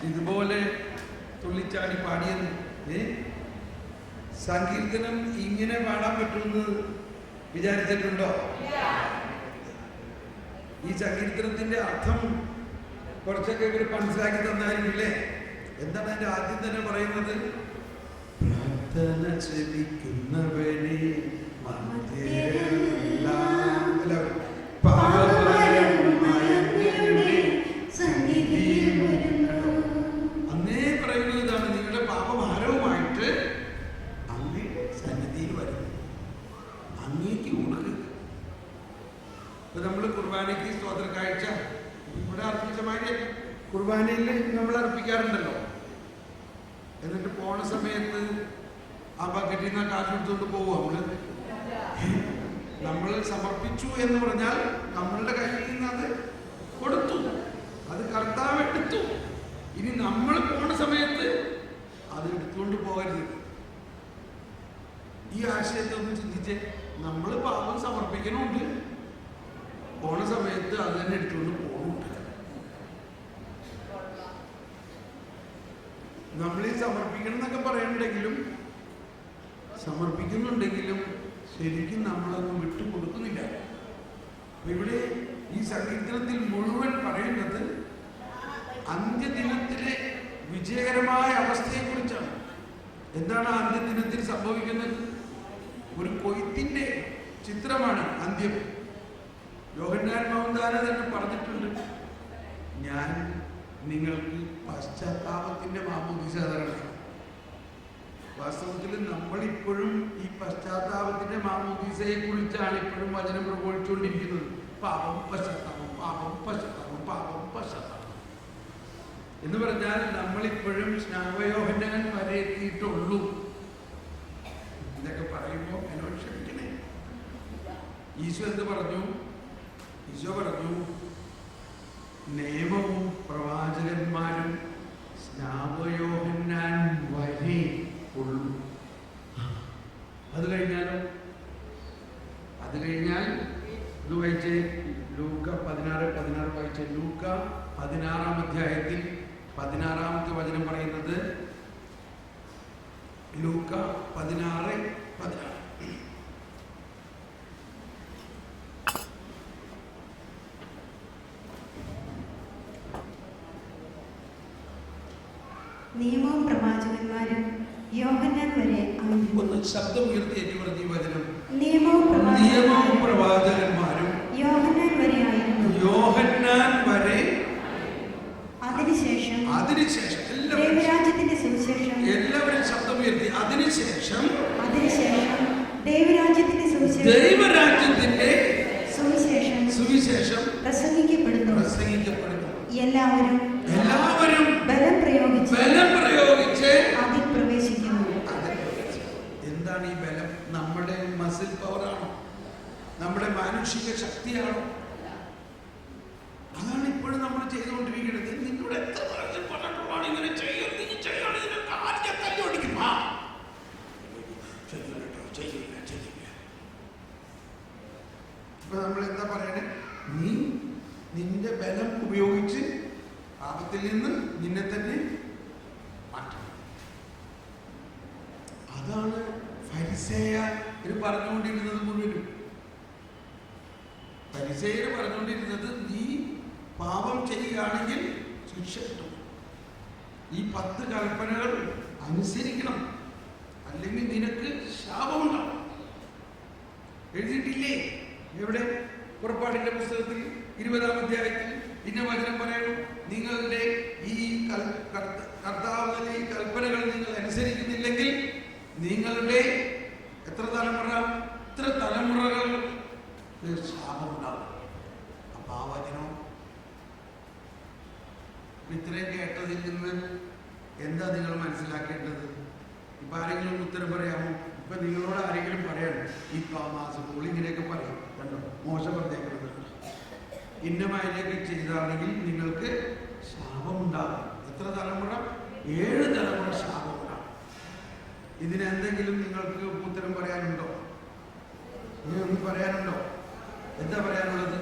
ഇതുപോലെ തുള്ളിച്ചാടി പാടിയത്. സങ്കീർത്തനം ഇങ്ങനെ പാടാൻ പറ്റുമെന്ന് വിചാരിച്ചിട്ടുണ്ടോ? ഈ സങ്കീർത്തനത്തിന്റെ അർത്ഥം കുറച്ചൊക്കെ ഇവർ മനസ്സിലാക്കി തന്നായിരിക്കില്ലേ? എന്താണ് അതിന്റെ ആദ്യം തന്നെ പറയുന്നത്? പ്രാർത്ഥന ശ്രമിക്കുന്നവനെ അന്നേ പറയുന്നത് ഇതാണ്, നിങ്ങളുടെ പാപഭാരവുമായിട്ട് അങ്ങയുടെ സന്നിധിയിൽ വരുന്നു, അങ്ങേക്ക് കൊടുക്കുക. ഇപ്പൊ നമ്മൾ കുർബാനയ്ക്ക് സ്തോത്ര കാഴ്ച ഇവിടെ അർപ്പിച്ച മാതിരി കുർബാനയിൽ നമ്മൾ അർപ്പിക്കാറുണ്ടല്ലോ. എന്നിട്ട് പോണ സമയത്ത് ആ ബക്കറ്റിൽ നിന്ന് കാശ് എടുത്തുകൊണ്ട് പോവുക. നമ്മൾ സമർപ്പിച്ചു എന്ന് പറഞ്ഞാൽ നമ്മളുടെ കയ്യിൽ നിന്ന് അത് കൊടുത്തു, അത് കർത്താവ് എടുത്തു. ഇനി നമ്മൾ പോണ സമയത്ത് അത് എടുത്തുകൊണ്ട് പോകരുത്. ഈ ആശയത്തെ ഒന്ന് ചിന്തിച്ച്, നമ്മൾ പാപം സമർപ്പിക്കണമുണ്ട്, പോണ സമയത്ത് അത് തന്നെ എടുത്തുകൊണ്ട് പോകുന്നുണ്ട്. നമ്മൾ ഈ സമർപ്പിക്കണം എന്നൊക്കെ പറയുന്നുണ്ടെങ്കിലും സമർപ്പിക്കുന്നുണ്ടെങ്കിലും ശരിക്കും നമ്മളൊന്നും വിട്ടു കൊടുക്കുന്നില്ല. ഇവിടെ ഈ സങ്കീർത്തനത്തിൽ മുഴുവൻ പറയുന്നത് അന്ത്യദിനത്തിലെ വിജയകരമായ അവസ്ഥയെക്കുറിച്ചാണ്. എന്താണ് അന്ത്യദിനത്തിൽ സംഭവിക്കുന്നത്? ഒരു കൊയ്ത്തിന്റെ ചിത്രമാണ് അന്ത്യം. യോഹന്നാൻ മൗന്താന തന്നെ പറഞ്ഞിട്ടുണ്ട്, ഞാൻ നിങ്ങൾക്ക് പശ്ചാത്താപത്തിന്റെ മാമോദീസ തരണം. വാസ്തവത്തിൽ നമ്മളിപ്പോഴും ഈ പശ്ചാത്താപത്തിന്റെ മാമോദീസയെ കുറിച്ചാണ് ഇപ്പോഴും വചനം പ്രഘോഷിച്ചുകൊണ്ടിരിക്കുന്നത്. പാപം പശ്ചാത്താപം, പാപം പശ്ചാത്താപം, പാപം പശ്ചാത്താപം എന്ന് പറഞ്ഞാൽ നമ്മളിപ്പോഴും സ്നാപയോഹന്നാൻ വരെ എത്തിയിട്ടുള്ളൂ. ഇതൊക്കെ പറയുമ്പോൾ എന്നോട് ക്ഷമിക്കണേ. ഈശോ എന്ത് പറഞ്ഞു? ഈശോ പറഞ്ഞു, നിയമവും പ്രവാചകന്മാരും സ്നാപയോഹന്നാൻ വരെ ഉള്ളൂ. അത് കഴിഞ്ഞാൽ ഇത് വായിച്ചേ, ലൂക്ക 16:16 വായിച്ചേ. ലൂക്ക 16-ാം അധ്യായത്തിൽ 16-ാമത്തെ വചനം പറയുന്നത്, ലൂക്ക 16:16. നിയമവും പ്രവാചകന്മാരും യോഹന്നാൻ വരെ. ഒന്ന് ശബ്ദം ഉയർത്തി ഏറ്റുപറഞ്ഞ വചനം. നിയമവും പ്രവാചകന്മാരും യോഹന്നാൻ വരെ ആയിരുന്നു. യോഹന്നാൻ വരെ. അതിനുശേഷം ദൈവരാജ്യത്തിന്റെ സുവിശേഷം. എല്ലാവരും ശബ്ദം ഉയർത്തി. അതിനുശേഷം ദൈവരാജ്യത്തിന്റെ സുവിശേഷം പ്രസംഗിക്കപ്പെടുന്നു. എല്ലാവരും ബലം പ്രയോഗിച്ച് അതിൽ പ്രവേശിക്കുന്നു. എന്താണ് ഈ ബലം? നമ്മുടെ മസിൽ പവറാണോ? നമ്മുടെ മാനുഷിക ശക്തിയാണോ? അതാണ് ഇപ്പോഴും നമ്മൾ ചെയ്തുകൊണ്ടിരിക്കുന്നത്. നിന്നോട് എത്ര പറഞ്ഞിട്ടുള്ളതാണ് ഇങ്ങനെ ചെയ്യരുത്, ഇപ്പൊ നമ്മൾ എന്താ പറയണേ? നീ നിന്റെ ബലം ഉപയോഗിച്ച് പാപത്തിൽ നിന്ന് നിന്നെ തന്നെ മാറ്റണം. അതാണ് ഫരിസേയർ പറഞ്ഞുകൊണ്ടിരുന്നത് മുഴുവനും. ഫരിസേയർ പറഞ്ഞുകൊണ്ടിരുന്നത്, നീ പാപം ചെയ്യുകയാണെങ്കിൽ ശിക്ഷ കിട്ടും, ഈ 10 കൽപ്പനകൾ അനുസരിക്കണം, അല്ലെങ്കിൽ നിനക്ക് ശാപമുണ്ടാവും. എഴുതിയിട്ടില്ലേ? എവിടെ? പുറപ്പാടിന്റെ പുസ്തകത്തിൽ 20-ാം അധ്യായത്തിൽ ഇന്ന വചനം പറയണം, നിങ്ങളുടെ ഈ കർത്താവിന്റെ ഈ കൽപ്പനകൾ നിങ്ങൾ അനുസരിക്കുന്നില്ലെങ്കിൽ നിങ്ങളുടെ ഇത്ര തലമുറകൾ ശാപമുണ്ടാവും. അപ്പൊ ആ വചനം ഇത്രയും കേട്ടതിൽ നിന്ന് എന്താ നിങ്ങൾ മനസ്സിലാക്കേണ്ടത്? ഇപ്പൊ ആരെങ്കിലും ഉത്തരം പറയാമോ? ഇപ്പൊ നിങ്ങളോട് ആരെങ്കിലും പറയണം, ഈ മാസം ഇങ്ങനെയൊക്കെ പറയും, കണ്ടോ മോശം പറഞ്ഞേക്കുന്നത്, ഇന്നമായൊക്കെ ചെയ്താണെങ്കിൽ നിങ്ങൾക്ക് ശാപമുണ്ടാകും. എത്ര തലമുറ? 7 തലമുറ ശാപമുണ്ടാകും. ഇതിനെന്തെങ്കിലും നിങ്ങൾക്ക് ഉത്തരം പറയാനുണ്ടോ? ഇനി പറയാനുണ്ടോ? എന്താ പറയാനുള്ളത്?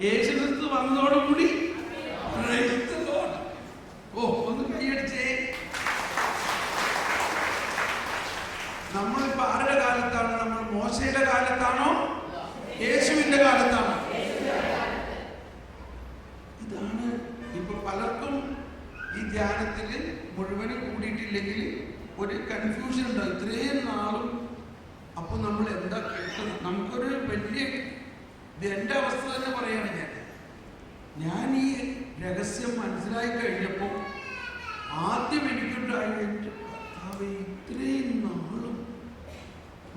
യേശുക്രിസ്തു വന്നതോടുകൂടി ധ്യാനത്തിൽ മുഴുവനും കൂടിയിട്ടില്ലെങ്കിൽ ഒരു കൺഫ്യൂഷൻ ഉണ്ടാവും ഇത്രയും നാളും. അപ്പൊ നമ്മൾ എന്താ കേട്ടത്? നമുക്കൊരു വലിയ എൻ്റെ അവസ്ഥ തന്നെ പറയാണ്. ഞാൻ ഈ രഹസ്യം മനസ്സിലായി കഴിഞ്ഞപ്പോൾ ആദ്യം എനിക്കുണ്ടായ ഇത്രയും നാളും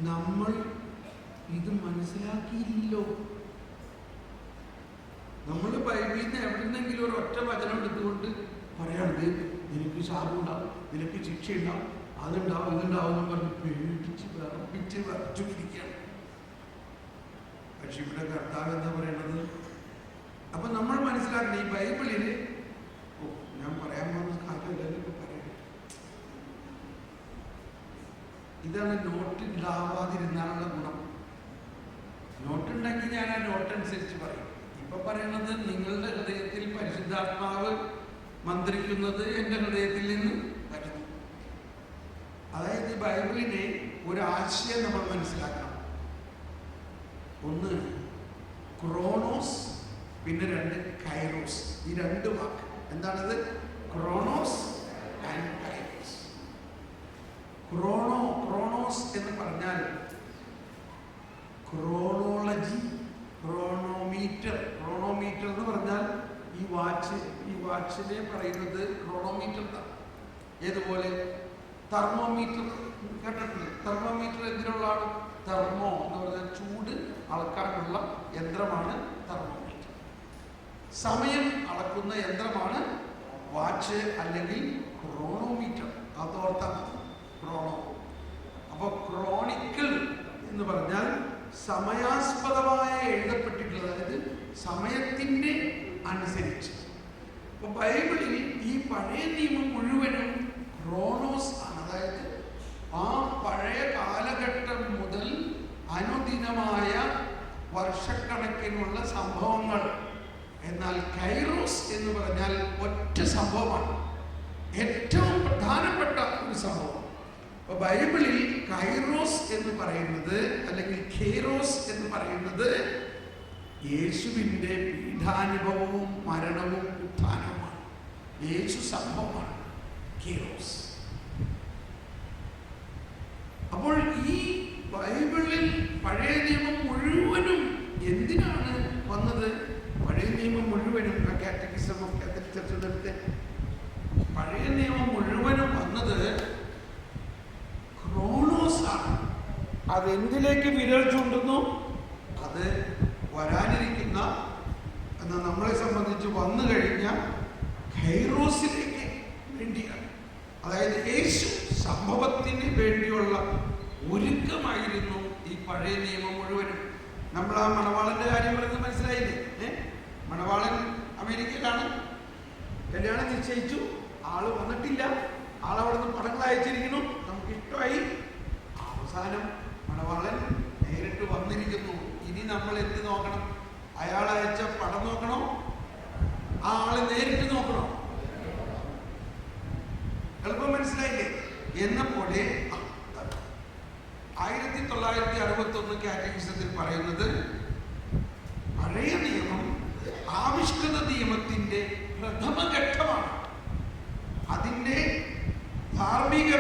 നമ്മൾ ഇത് മനസ്സിലാക്കിയില്ലോ. നമ്മൾ ബൈബിളിൽ നിന്ന് എവിടെന്നെങ്കിലും ഒരു ഒറ്റ വചനം എടുത്തുകൊണ്ട് പറയാണത് നിനക്ക് ശാപം ഉണ്ടാവും, നിനക്ക് ശിക്ഷ ഉണ്ടാവും, അതുണ്ടാവും, ഇതുണ്ടാവും എന്ന് പറഞ്ഞ് പേടിച്ച് വിറപ്പിച്ച് വരച്ചു പിടിക്കുകയാണ്. പക്ഷെ ഇവിടെ കർത്താവ് എന്താ പറയണത്? അപ്പൊ നമ്മൾ മനസ്സിലാക്കണം ഈ ബൈബിളിൽ ഞാൻ പറയാൻ പോകുന്ന കാര്യമില്ലെന്നൊക്കെ പറയണം. ഇതാണ് നോട്ട് ഉണ്ടാവാതിരുന്നാലുള്ള ഗുണം. നോട്ടുണ്ടെങ്കിൽ ഞാൻ ആ നോട്ട് അനുസരിച്ച് പറയും. ഇപ്പൊ പറയണത് നിങ്ങളുടെ ഹൃദയത്തിൽ പരിശുദ്ധാത്മാവ് മന്ത്രിക്കുന്നത് എൻ്റെ ഹൃദയത്തിൽ നിന്ന് വരുന്നു. അതായത് ബൈബിളിനെ ഒരു ആശയം നമ്മൾ മനസ്സിലാക്കണം. ഒന്ന് ക്രോണോസ്, പിന്നെ രണ്ട് കൈറോസ്. ഈ രണ്ട് വാക്ക് എന്താണത്? Kronos and kairos. ക്രോണോസ് എന്ന് പറഞ്ഞാൽ ക്രോണോളജി, ക്രോണോമീറ്റർ. ക്രോണോമീറ്റർ എന്ന് പറഞ്ഞാൽ ഈ വാച്ചിനെ പറയുന്നത് ക്രോണോമീറ്റർ. ഏതുപോലെ തെർമോമീറ്റർ കേട്ടിട്ടുണ്ട്. തെർമോമീറ്റർ എന്തിനുള്ളതാണ്? തെർമോ എന്ന് പറഞ്ഞാൽ ചൂട് അളക്കാനുള്ള യന്ത്രമാണ് തെർമോമീറ്റർ. സമയം അളക്കുന്ന യന്ത്രമാണ് വാച്ച് അല്ലെങ്കിൽ ക്രോണോമീറ്റർ. അതോർത്താൽ ക്രോണോ. അപ്പൊ ക്രോണിക്കൽ എന്ന് പറഞ്ഞാൽ സമയാസ്പദമായ എഴുതപ്പെട്ടിട്ടുള്ളത്, അതായത് സമയത്തിന്റെ അനുസരിച്ച്. അപ്പൊ ബൈബിളിൽ ഈ പഴയ നിയമം മുഴുവനും ക്രോണോസ് ആണ്. അതായത് ആ പഴയ കാലഘട്ടം മുതൽ അനുദിനമായ വർഷക്കണക്കിനുള്ള സംഭവങ്ങൾ. എന്നാൽ കൈറോസ് എന്ന് പറഞ്ഞാൽ ഒറ്റ സംഭവമാണ്, ഏറ്റവും പ്രധാനപ്പെട്ട ഒരു സംഭവം. അപ്പൊ ബൈബിളിൽ കൈറോസ് എന്ന് പറയുന്നത് അല്ലെങ്കിൽ ഖേറോസ് എന്ന് പറയുന്നത് യേശുവിൻ്റെ പീഠാനുഭവവും മരണവും ഉത്ഥാനവുമാണ്. യേശു സംഭവമാണ് ഖേറോസ്. അപ്പോൾ ഈ ബൈബിളിൽ പഴയ നിയമം മുഴുവനും എന്തിനാണ് വന്നത്? പഴയ നിയമം മുഴുവനും കാറ്റഗിസം ഓഫ് കാത്തലിക് ചർച്ച് പഴയ നിയമം മുഴുവനും വന്നത് ക്രോണോസ് ആണ്. അതെന്തിലേക്ക് വിരൽ ചൂണ്ടുന്നു? അത് വരാനിരിക്കുന്ന എന്നാൽ നമ്മളെ സംബന്ധിച്ച് വന്നു കഴിഞ്ഞ കൈറോസിലേക്ക് വേണ്ടിയാണ്. അതായത് യേശു സംഭവത്തിന് വേണ്ടിയുള്ള ഒരുക്കമായിരുന്നു ഈ പഴയ നിയമം മുഴുവനും. നമ്മൾ ആ മണവാളന്റെ കാര്യം പറയുന്നത് മനസ്സിലായില്ലേ? മണവാളൻ അമേരിക്കയിലാണ്, കല്യാണം നിശ്ചയിച്ചു, ആള് വന്നിട്ടില്ല, ആളവിടെ നിന്ന് പടങ്ങൾ അയച്ചിരിക്കുന്നു, നമുക്ക് ഇഷ്ടമായി. അവസാനം മണവാളൻ നേരിട്ട് വന്നിരിക്കുന്നു. ഇനി നമ്മൾ എന്ത് നോക്കണം? അയാൾ അയച്ച പടം നോക്കണോ? ആ ആളെ നേരിട്ട് നോക്കണോ? എളുപ്പം മനസ്സിലായില്ലേ? എന്ന പോലെ 1961 കാറ്റഗിസത്തിൽ പറയുന്നത് പഴയ നിയമം ആവിഷ്കൃത നിയമത്തിന്റെ പ്രഥമഘട്ടമാണ്. അതിൻ്റെ ധാർമ്മിക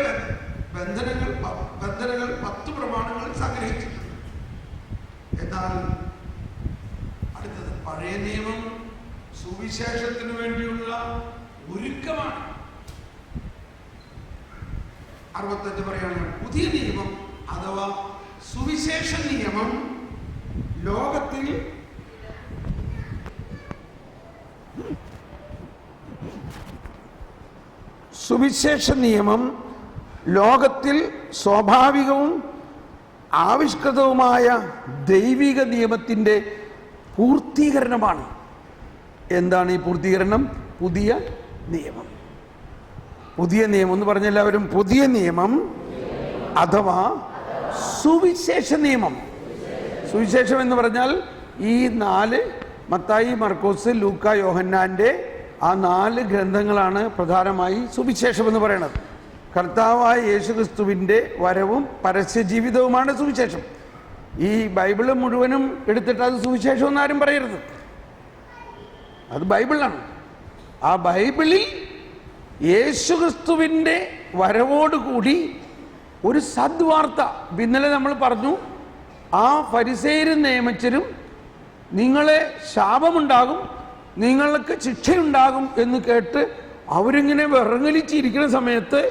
ബന്ധനങ്ങൾ 10 പ്രമാണങ്ങൾ സംഗ്രഹിച്ചിട്ടുണ്ട്. എന്നാൽ അടുത്തത് പഴയ നിയമം സുവിശേഷത്തിനു വേണ്ടിയുള്ള ഒരുക്കമാണ്. 65 പറയാണ് പുതിയ നിയമം അഥവാ സുവിശേഷ നിയമം ലോകത്തിൽ സ്വാഭാവികവും ആവിഷ്കൃതവുമായ ദൈവിക നിയമത്തിൻ്റെ പൂർത്തീകരണമാണ്. എന്താണ് ഈ പൂർത്തീകരണം? പുതിയ നിയമം. പുതിയ നിയമം എന്ന് പറഞ്ഞ എല്ലാവരും പുതിയ നിയമം അഥവാ സുവിശേഷ നിയമം. സുവിശേഷം എന്ന് പറഞ്ഞാൽ ഈ 4 മത്തായി, മർക്കോസ്, ലൂക്ക, യോഹന്നാൻ്റെ ആ 4 ഗ്രന്ഥങ്ങളാണ് പ്രധാനമായി സുവിശേഷം എന്ന് പറയുന്നത്. കർത്താവായ യേശുക്രിസ്തുവിൻ്റെ വരവും പരസ്യ ജീവിതവുമാണ് സുവിശേഷം. ഈ ബൈബിള് മുഴുവനും എടുത്തിട്ട് അത് സുവിശേഷം എന്നാരും പറയരുത്. അത് ബൈബിളാണ്. ആ ബൈബിളിൽ യേശുക്രിസ്തുവിൻ്റെ വരവോടുകൂടി ഒരു സദ്വാർത്ത. ഇന്നലെ നമ്മൾ പറഞ്ഞു, ആ ഫരിസേയരും നിയമജ്ഞരും നിങ്ങളെ ശാപമുണ്ടാകും, നിങ്ങൾക്ക് ശിക്ഷയുണ്ടാകും എന്ന് കേട്ട് അവരിങ്ങനെ വിറങ്ങലിച്ചിരിക്കുന്ന സമയത്ത്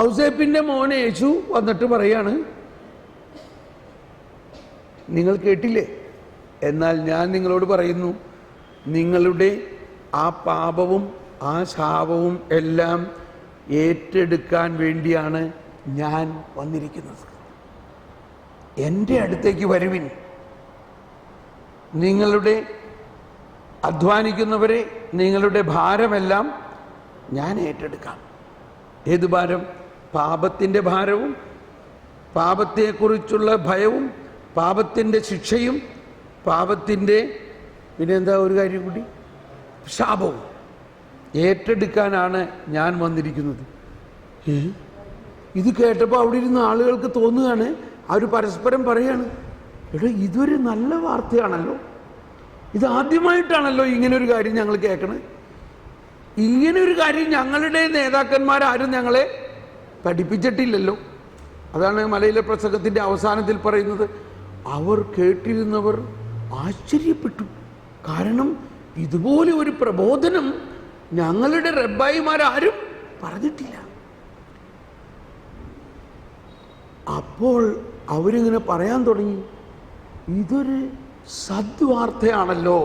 ഔസേപ്പിൻ്റെ മോൻ യേശു വന്നിട്ട് പറയാണ്, നിങ്ങൾ കേട്ടില്ലേ? എന്നാൽ ഞാൻ നിങ്ങളോട് പറയുന്നു, നിങ്ങളുടെ ആ പാപവും ആ ശാപവും എല്ലാം ഏറ്റെടുക്കാൻ വേണ്ടിയാണ് ഞാൻ വന്നിരിക്കുന്നത്. എൻ്റെ അടുത്തേക്ക് വരുവിൻ, നിങ്ങളുടെ അധ്വാനിക്കുന്നവരെ, നിങ്ങളുടെ ഭാരമെല്ലാം ഞാൻ ഏറ്റെടുക്കാം. ഏത് ഭാരം? പാപത്തിൻ്റെ ഭാരവും, പാപത്തെക്കുറിച്ചുള്ള ഭയവും, പാപത്തിൻ്റെ ശിക്ഷയും, പാപത്തിൻ്റെ പിന്നെന്താ ഒരു കാര്യം കൂടി, ശാപവും ഏറ്റെടുക്കാനാണ് ഞാൻ വന്നിരിക്കുന്നത്. ഇത് കേട്ടപ്പോൾ അവിടെ ഇരുന്ന ആളുകൾക്ക് തോന്നുകയാണ്, അവർ പരസ്പരം പറയാണ്, എടോ ഇതൊരു നല്ല വാർത്തയാണല്ലോ, ഇതാദ്യമായിട്ടാണല്ലോ ഇങ്ങനൊരു കാര്യം ഞങ്ങൾ കേൾക്കണേ. ഇങ്ങനൊരു കാര്യം ഞങ്ങളുടെ നേതാക്കന്മാരാരും ഞങ്ങളെ പഠിപ്പിച്ചിട്ടില്ലല്ലോ. അതാണ് മലയിലെ പ്രസംഗത്തിൻ്റെ അവസാനത്തിൽ പറയുന്നത്, അവർ കേട്ടിരുന്നവർ ആശ്ചര്യപ്പെട്ടു. കാരണം ഇതുപോലെ ഒരു പ്രബോധനം ഞങ്ങളുടെ റബ്ബായിമാരാരും പറഞ്ഞിട്ടില്ല. അപ്പോൾ അവരിങ്ങനെ പറയാൻ തുടങ്ങി, ഇതൊരു സദ്വാർത്തയാണല്ലോ,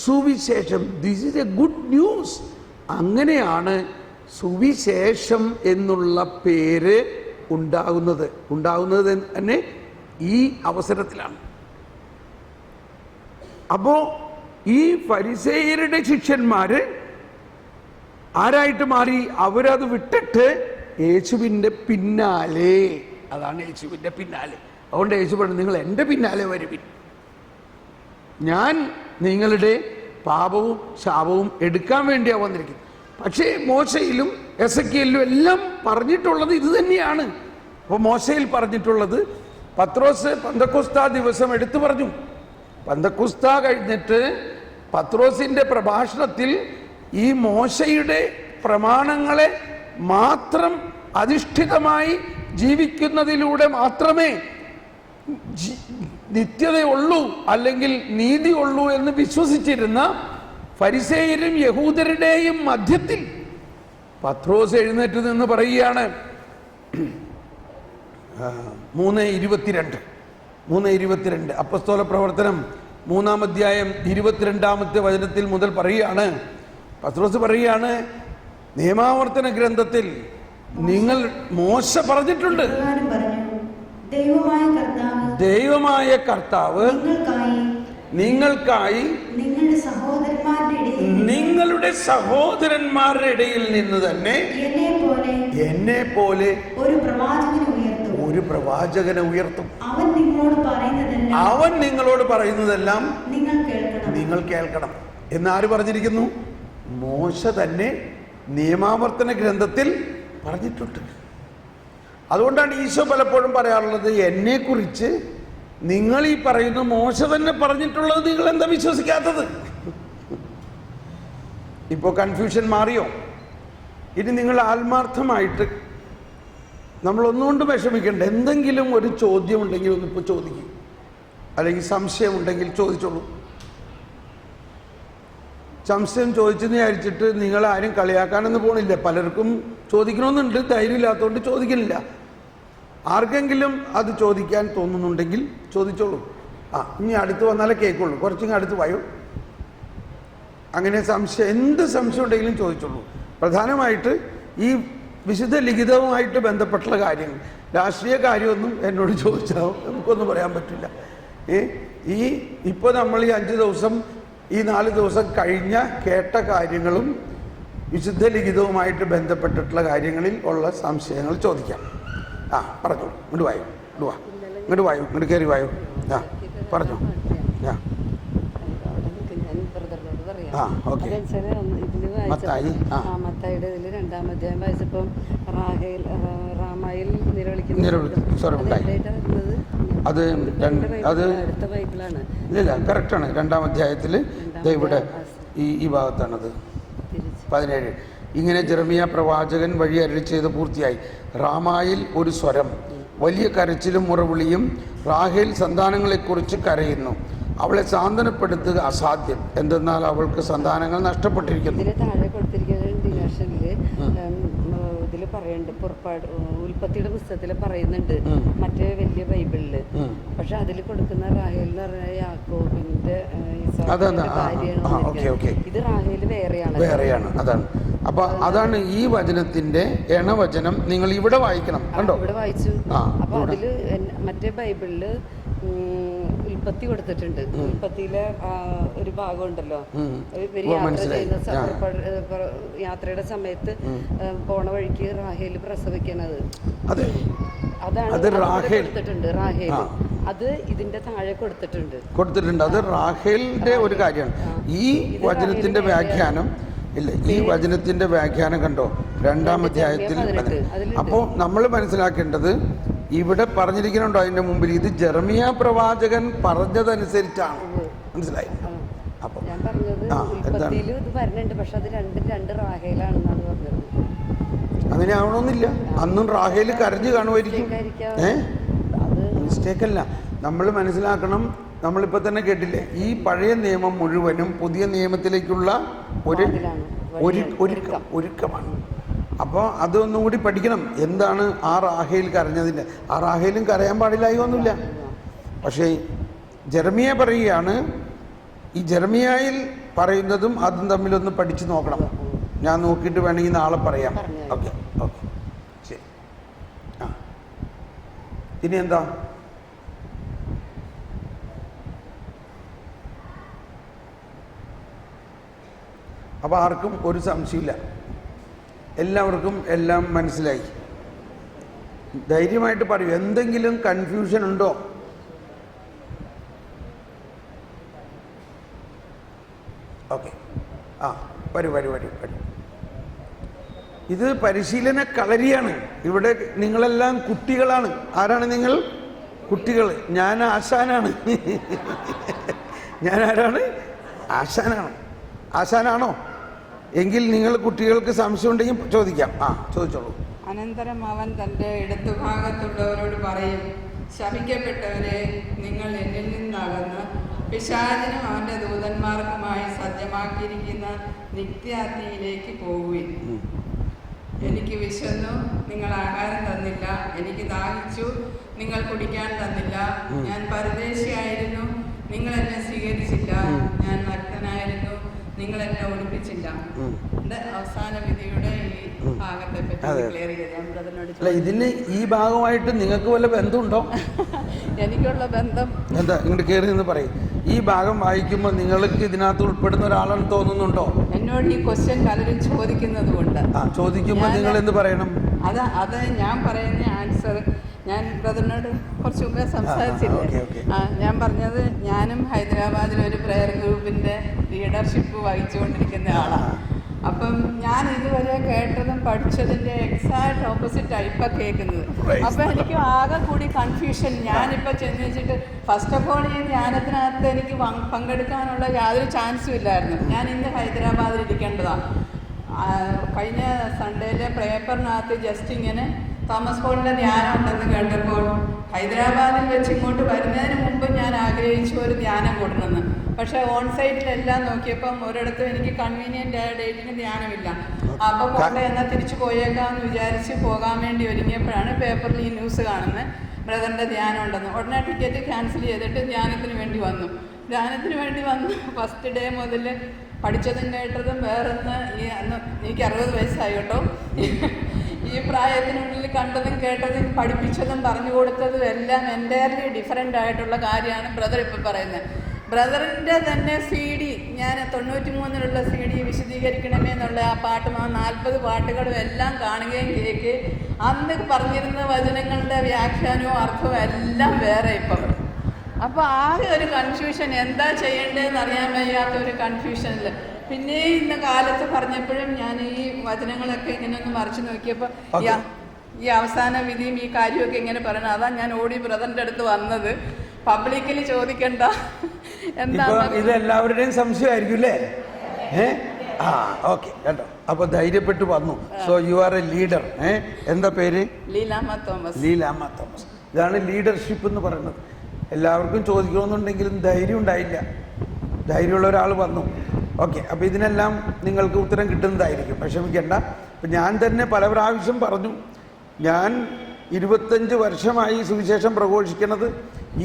സുവിശേഷം, this is A good news. അങ്ങനെയാണ് സുവിശേഷം എന്നുള്ള പേര് ഉണ്ടാകുന്നത് തന്നെ ഈ അവസരത്തിലാണ്. അപ്പോൾ ഈ ഫരിസേയരുടെ ശിഷ്യന്മാര് ആരായിട്ട് മാറി? അവരത് വിട്ടിട്ട് യേശുവിൻ്റെ പിന്നാലെ. അതാണ് യേശുവിൻ്റെ പിന്നാലെ. അതുകൊണ്ട് യേശു പറഞ്ഞു, നിങ്ങൾ എൻ്റെ പിന്നാലെ വരുവിൻ, ഞാൻ നിങ്ങളുടെ പാപവും ശാപവും എടുക്കാൻ വേണ്ടിയാണ് വന്നിരിക്കുന്നത്. പക്ഷേ മോശയിലും എസെക്കിയേലിലും എല്ലാം പറഞ്ഞിട്ടുള്ളത് ഇത് തന്നെയാണ്. അപ്പോൾ മോശയിൽ പറഞ്ഞിട്ടുള്ളത്, പത്രോസ് പന്തക്കുസ്ത ദിവസം എടുത്തു പറഞ്ഞു. പന്തക്കുസ്ത കഴിഞ്ഞിട്ട് പത്രോസിൻ്റെ പ്രഭാഷണത്തിൽ ഈ മോശയുടെ പ്രമാണങ്ങളെ മാത്രം അധിഷ്ഠിതമായി ജീവിക്കുന്നതിലൂടെ മാത്രമേ നിത്യതയുള്ളൂ അല്ലെങ്കിൽ നീതിയുള്ളൂ എന്ന് വിശ്വസിച്ചിരുന്ന ഫരിസേയരും യഹൂദരുടെയും മധ്യത്തിൽ പത്രോസ് എഴുന്നേറ്റ് നിന്ന് പറയുകയാണ്, 3:22 അപ്പസ്തോല പ്രവർത്തനം 3-ാം അധ്യായം 22-ാമത്തെ വചനത്തിൽ മുതൽ പറയുകയാണ്, പത്രോസ് പറയുകയാണ്, നിയമാവർത്തന ഗ്രന്ഥത്തിൽ നിങ്ങൾ മോശ പറഞ്ഞിട്ടുണ്ട്, ദൈവമായ കർത്താവ് നിങ്ങൾക്കായി നിങ്ങളുടെ സഹോദരന്മാരുടെ ഇടയിൽ നിന്ന് തന്നെ എന്നെ പോലെ ഒരു പ്രവാചകനെ ഉയർത്തും. അവൻ നിങ്ങളോട് പറയുന്നതെല്ലാം നിങ്ങൾ കേൾക്കണം എന്നാര് പറഞ്ഞിരിക്കുന്നു? മോശ തന്നെ നിയമാവർത്തന ഗ്രന്ഥത്തിൽ പറഞ്ഞിട്ടുണ്ട്. അതുകൊണ്ടാണ് ഈശോ പലപ്പോഴും പറയാറുള്ളത്, എന്നെക്കുറിച്ച് നിങ്ങൾ ഈ പറയുന്ന മോശ തന്നെ പറഞ്ഞിട്ടുള്ളത് നിങ്ങൾ എന്താ വിശ്വസിക്കാത്തത്? ഇപ്പോൾ കൺഫ്യൂഷൻ മാറിയോ? ഇനി നിങ്ങൾ ആത്മാർത്ഥമായിട്ട്, നമ്മളൊന്നുകൊണ്ട് വിഷമിക്കേണ്ട, എന്തെങ്കിലും ഒരു ചോദ്യം ഉണ്ടെങ്കിൽ ഒന്നിപ്പോൾ ചോദിക്കും, അല്ലെങ്കിൽ സംശയം ഉണ്ടെങ്കിൽ ചോദിച്ചോളൂ. സംശയം ചോദിച്ചെന്ന് വിചാരിച്ചിട്ട് നിങ്ങളാരും കളിയാക്കാനൊന്നും പോണില്ല. പലർക്കും ചോദിക്കണമെന്നുണ്ട്, ധൈര്യമില്ലാത്തതുകൊണ്ട് ചോദിക്കുന്നില്ല. ആർക്കെങ്കിലും അത് ചോദിക്കാൻ തോന്നുന്നുണ്ടെങ്കിൽ ചോദിച്ചോളൂ. ഇനി അടുത്ത് വന്നാലേ കേൾക്കുള്ളൂ, കുറച്ചിങ്ങ് അടുത്ത് വായോ. അങ്ങനെ സംശയം, എന്ത് സംശയം ഉണ്ടെങ്കിലും ചോദിച്ചോളൂ. പ്രധാനമായിട്ട് ഈ വിശുദ്ധ ലിഖിതവുമായിട്ട് ബന്ധപ്പെട്ടുള്ള കാര്യങ്ങൾ, രാഷ്ട്രീയ കാര്യമൊന്നും എന്നോട് ചോദിച്ചാൽ നമുക്കൊന്നും പറയാൻ പറ്റില്ല. ഇപ്പോൾ നമ്മൾ ഈ 5 ദിവസം, ഈ 4 ദിവസം കഴിഞ്ഞ കേട്ട കാര്യങ്ങളും വിശുദ്ധ ലിഖിതവുമായിട്ട് ബന്ധപ്പെട്ടിട്ടുള്ള കാര്യങ്ങളിൽ ഉള്ള സംശയങ്ങൾ ചോദിക്കാം. പറഞ്ഞോളൂ. ഇങ്ങോട്ട് വായോ, ഇങ്ങോട്ട് കയറി വായോ. പറഞ്ഞോ. മത്തായിയുടെ ഇതിൽ 2-ാം അധ്യായം വായിച്ചപ്പം റാമായിൽ അത് അടുത്ത ബൈബിളാണ്. ഇല്ല, കറക്റ്റാണ്. 2-ാം അധ്യായത്തിൽ ഇവിടെ ഈ ഭാഗത്താണത്. 17. ഇങ്ങനെ ജെറമിയ പ്രവാചകൻ വഴി അരുളി ചെയ്ത് പൂർത്തിയായി. റാമായിൽ ഒരു സ്വരം, വലിയ കരച്ചിലും മുറവിളിയും. റാഹേൽ സന്താനങ്ങളെക്കുറിച്ച് കരയുന്നു. അവളെ സാന്ത്വനപ്പെടുത്തുക അസാധ്യം, എന്തെന്നാൽ അവൾക്ക് സന്താനങ്ങൾ നഷ്ടപ്പെട്ടിരിക്കുന്നു. ഇതിന് താഴെ കൊടുത്തിരിക്കുന്ന ഡിനേഷനിൽ ഇതിൽ പറയുന്നുണ്ട്, പുറപ്പാട് ഉൽപ്പത്തിയുടെ പുസ്തകത്തിൽ പറയുന്നുണ്ട്, മറ്റേ വലിയ ബൈബിളില്. പക്ഷെ അതിൽ കൊടുക്കുന്ന റാഹേൽ എന്ന് പറഞ്ഞാൽ യാക്കോബിന്റെ ഭാര്യയാണ്. ഇത് റാഹേൽ വേറെയാണ്. അതാണ്. അപ്പൊ അതാണ് ഈ വചനത്തിന്റെ എണവചനം. നിങ്ങൾ ഇവിടെ വായിക്കണം. കണ്ടോ, ഇവിടെ വായിച്ചു. അപ്പൊ അതില് മറ്റേ ബൈബിളില് ഉൽപ്പത്തി കൊടുത്തിട്ടുണ്ട്. ഉൽപ്പത്തിയിലെ ഒരു ഭാഗം ഉണ്ടല്ലോ, യാത്രയുടെ സമയത്ത് പോണ വഴിക്ക് റാഹേൽ പ്രസവിക്കണത്. അതാണ് കൊടുത്തിട്ടുണ്ട് റാഹേൽ. അത് ഇതിന്റെ താഴെ കൊടുത്തിട്ടുണ്ട്. അത് റാഹേലിന്റെ ഒരു കാര്യമാണ്. ഈ വചനത്തിന്റെ വ്യാഖ്യാനം ഇല്ല, ഈ വചനത്തിന്റെ വ്യാഖ്യാനം കണ്ടോ, 2-ാം അധ്യായത്തിൽ. അപ്പോൾ നമ്മൾ മനസ്സിലാക്കേണ്ടത് ഇവിടെ പറഞ്ഞിരിക്കുന്നുണ്ടോ അതിന്റെ മുമ്പിൽ, ഇത് ജെറമിയ പ്രവാചകൻ പറഞ്ഞതനുസരിച്ചാണ്. മനസ്സിലായി? അപ്പൊ ഞാൻ പറഞ്ഞത് ഉൽപ്പത്തിയിൽ ഇത് വരുന്നുണ്ട്, പക്ഷെ അത് രണ്ട് റാഹേലാണെന്നാണ് പറഞ്ഞത്. അങ്ങനെ ആവണമെന്നില്ല. അന്നും റാഹേൽ കരഞ്ഞു കാണുമായിരിക്കും. മിസ്റ്റേക്ക് അല്ല. നമ്മൾ മനസ്സിലാക്കണം, നമ്മളിപ്പോൾ തന്നെ കേട്ടില്ലേ, ഈ പഴയ നിയമം മുഴുവനും പുതിയ നിയമത്തിലേക്കുള്ള ഒരുക്കമാണ്. അപ്പോൾ അതൊന്നും കൂടി പഠിക്കണം. എന്താണ് ആ റാഹേൽ കരഞ്ഞതിൻ്റെ? ആ റാഹേലും കരയാൻ പാടില്ലായി ഒന്നുമില്ല. പക്ഷേ ജെറമിയ പറയുകയാണ്, ഈ ജെറമിയായിൽ പറയുന്നതും അതും തമ്മിലൊന്ന് പഠിച്ചു നോക്കണം. ഞാൻ നോക്കിയിട്ട് വേണമെങ്കിൽ നാളെ പറയാം. ഓക്കെ ശരി. ഇനി എന്താ? അപ്പോൾ ആർക്കും ഒരു സംശയമില്ല, എല്ലാവർക്കും എല്ലാം മനസ്സിലായി. ധൈര്യമായിട്ട് പറയൂ. എന്തെങ്കിലും കൺഫ്യൂഷൻ ഉണ്ടോ? ഓക്കെ, വരൂ. ഇത് പരിശീലന കളരിയാണ്. ഇവിടെ നിങ്ങളെല്ലാം കുട്ടികളാണ്. ആരാണ് നിങ്ങൾ? കുട്ടികൾ. ഞാൻ ആശാനാണ്. ഞാൻ ആരാണ്? ആശാനാണോ? എങ്കിൽ നിങ്ങൾ കുട്ടികൾക്ക് സംശയം ഉണ്ടെങ്കിൽ ചോദിക്കാം. ചോദിച്ചോളൂ. അനന്തരം അവൻ തൻ്റെ ഇടത്തുഭാഗത്തുള്ളവരോട് പറയും, ശപിക്കപ്പെട്ടവരെ, നിങ്ങൾ എന്നിൽ നിന്നകന്ന് പിശാചിനും അവൻ്റെ ദൂതന്മാർക്കുമായി സജ്ജമാക്കിയിരിക്കുന്ന നിത്യാഗ്നിയിലേക്ക് പോകുവിൻ. എനിക്ക് വിശന്നു, നിങ്ങൾ ആഹാരം തന്നില്ല. എനിക്ക് ദാഹിച്ചു, നിങ്ങൾ കുടിക്കാൻ തന്നില്ല. ഞാൻ പരദേശിയായിരുന്നു, നിങ്ങൾ എന്നെ സ്വീകരിച്ചില്ല. ഞാൻ നഗ്നനായിരുന്നു, നിങ്ങൾ എന്നെ ഒളിപ്പിച്ചില്ല. അവസാന വിധിയുടെ ഈ ഭാഗത്തെ പറ്റി ഇതിന് ഈ ഭാഗമായിട്ട് നിങ്ങൾക്ക് വല്ല ബന്ധമുണ്ടോ? എനിക്കുള്ള ബന്ധം എന്താ? ഇങ്ങോട്ട് കയറി നിന്ന് പറയും. ഈ ഭാഗം വായിക്കുമ്പോൾ നിങ്ങൾക്ക് ഇതിനകത്ത് ഉൾപ്പെടുന്ന ഒരാളാണെന്ന് തോന്നുന്നുണ്ടോ? എന്നോട് ഈ ക്വസ്റ്റ്യൻ പലരും ചോദിക്കുന്നത് കൊണ്ട് ചോദിക്കുമ്പോൾ നിങ്ങൾ എന്ത് പറയണം? അത് ഞാൻ പറയുന്ന ആൻസർ ഞാൻ ബ്രദറിനോട് കുറച്ച് മുമ്പേ സംസാരിച്ചില്ലേ. ഞാൻ പറഞ്ഞത്, ഞാനും ഹൈദരാബാദിൽ ഒരു പ്രെയർ ഗ്രൂപ്പിന്റെ ലീഡർഷിപ്പ് വഹിച്ചുകൊണ്ടിരിക്കുന്ന ആളാണ്. അപ്പം ഞാൻ ഇതുവരെ കേട്ടതും പഠിച്ചതിന്റെ എക്സാക്ട് ഓപ്പോസിറ്റ് ഇപ്പം കേൾക്കുന്നത്. അപ്പം എനിക്ക് ആകെ കൂടി കൺഫ്യൂഷൻ. ഞാനിപ്പോൾ ചെന്ന് വെച്ചിട്ട് ഫസ്റ്റ് ഓഫ് ഓൾ ഈ ധ്യാനത്തിനകത്ത് എനിക്ക് പങ്കെടുക്കാനുള്ള യാതൊരു ചാൻസും ഇല്ലായിരുന്നു. ഞാൻ ഇന്ന് ഹൈദരാബാദിൽ ഇരിക്കേണ്ടതാണ്. കഴിഞ്ഞ സൺഡേയിലെ പേപ്പറിനകത്ത് ജസ്റ്റ് ഇങ്ങനെ തോമസ് പോളിൻ്റെ ധ്യാനം ഉണ്ടെന്ന് കേട്ടപ്പോൾ ഹൈദരാബാദിൽ വെച്ച് ഇങ്ങോട്ട് വരുന്നതിന് മുമ്പ് ഞാൻ ആഗ്രഹിച്ചു ഒരു ധ്യാനം കൂടണമെന്ന്. പക്ഷേ ഓൺ സൈറ്റിലെല്ലാം നോക്കിയപ്പം ഒരിടത്തും എനിക്ക് കൺവീനിയൻ്റ് ആയ ഡേറ്റിന് ധ്യാനമില്ല. അപ്പോൾ പോട്ടെ, എന്നാൽ തിരിച്ചു പോയേക്കാമെന്ന് വിചാരിച്ച് പോകാൻ വേണ്ടി ഒരുങ്ങിയപ്പോഴാണ് പേപ്പറിൽ ഈ ന്യൂസ് കാണുന്നത്, ബ്രദറിൻ്റെ ധ്യാനം ഉണ്ടെന്ന്. ഉടനെ ടിക്കറ്റ് ക്യാൻസൽ ചെയ്തിട്ട് ധ്യാനത്തിന് വേണ്ടി വന്നു. ഫസ്റ്റ് ഡേ മുതൽ പഠിച്ചതും കേട്ടതും വേറൊന്ന്, അന്ന് എനിക്ക് 60 വയസ്സായി കേട്ടോ. ഈ പ്രായത്തിനുള്ളിൽ കണ്ടതും കേട്ടതും പഠിപ്പിച്ചതും പറഞ്ഞു കൊടുത്തതും എല്ലാം എൻ്റയർലി ഡിഫറെൻ്റ് ആയിട്ടുള്ള കാര്യമാണ് ബ്രദർ ഇപ്പം പറയുന്നത്. ബ്രദറിൻ്റെ തന്നെ CD, ഞാൻ 93-ലുള്ള CD വിശദീകരിക്കണമേ എന്നുള്ള ആ പാട്ടും ആ 40 പാട്ടുകളും എല്ലാം കാണുകയും കേൾക്കുകയും അന്ന് പറഞ്ഞിരുന്ന വചനങ്ങളുടെ വ്യാഖ്യാനവും അർത്ഥവും എല്ലാം വേറെ ഇപ്പം. അപ്പോൾ ആകെ ഒരു കൺഫ്യൂഷൻ, എന്താ ചെയ്യേണ്ടതെന്ന് അറിയാൻ വയ്യാത്തൊരു കൺഫ്യൂഷനിൽ. പിന്നെ ഇന്ന കാലത്ത് പറഞ്ഞപ്പോഴും ഞാൻ ഈ വചനങ്ങളൊക്കെ ഇങ്ങനെ ഒന്ന് മറിച്ച് നോക്കിയപ്പോൾ ഈ അവസാന വിധിയും ഈ കാര്യമൊക്കെ ഇങ്ങനെ പറയണം. അതാ ഞാൻ ഓടി ബ്രദറിൻ്റെ അടുത്ത് വന്നത്. പബ്ലിക്കിൽ ചോദിക്കണ്ട എന്താ, ഇത് എല്ലാവരുടെയും സംശയമായിരിക്കും അല്ലേ? ആ ഓക്കെ കേട്ടോ. അപ്പൊ ധൈര്യപ്പെട്ട് വന്നു. So you are A leader. എന്താ പേര്? ലീലാമ്മ തോമസ്. ലീലാമ്മ തോമസ്. ഇതാണ് ലീഡർഷിപ്പ് എന്ന് പറയുന്നത്. എല്ലാവർക്കും ചോദിക്കണമെന്നുണ്ടെങ്കിലും ധൈര്യം ഉണ്ടായില്ല. ധൈര്യമുള്ള ഒരാൾ വന്നു. ഓക്കെ, അപ്പോൾ ഇതിനെല്ലാം നിങ്ങൾക്ക് ഉത്തരം കിട്ടുന്നതായിരിക്കും, വിഷമിക്കേണ്ട. അപ്പം ഞാൻ തന്നെ പല പ്രാവശ്യം പറഞ്ഞു, ഞാൻ 25 വർഷമായി സുവിശേഷം പ്രഘോഷിക്കുന്നത്.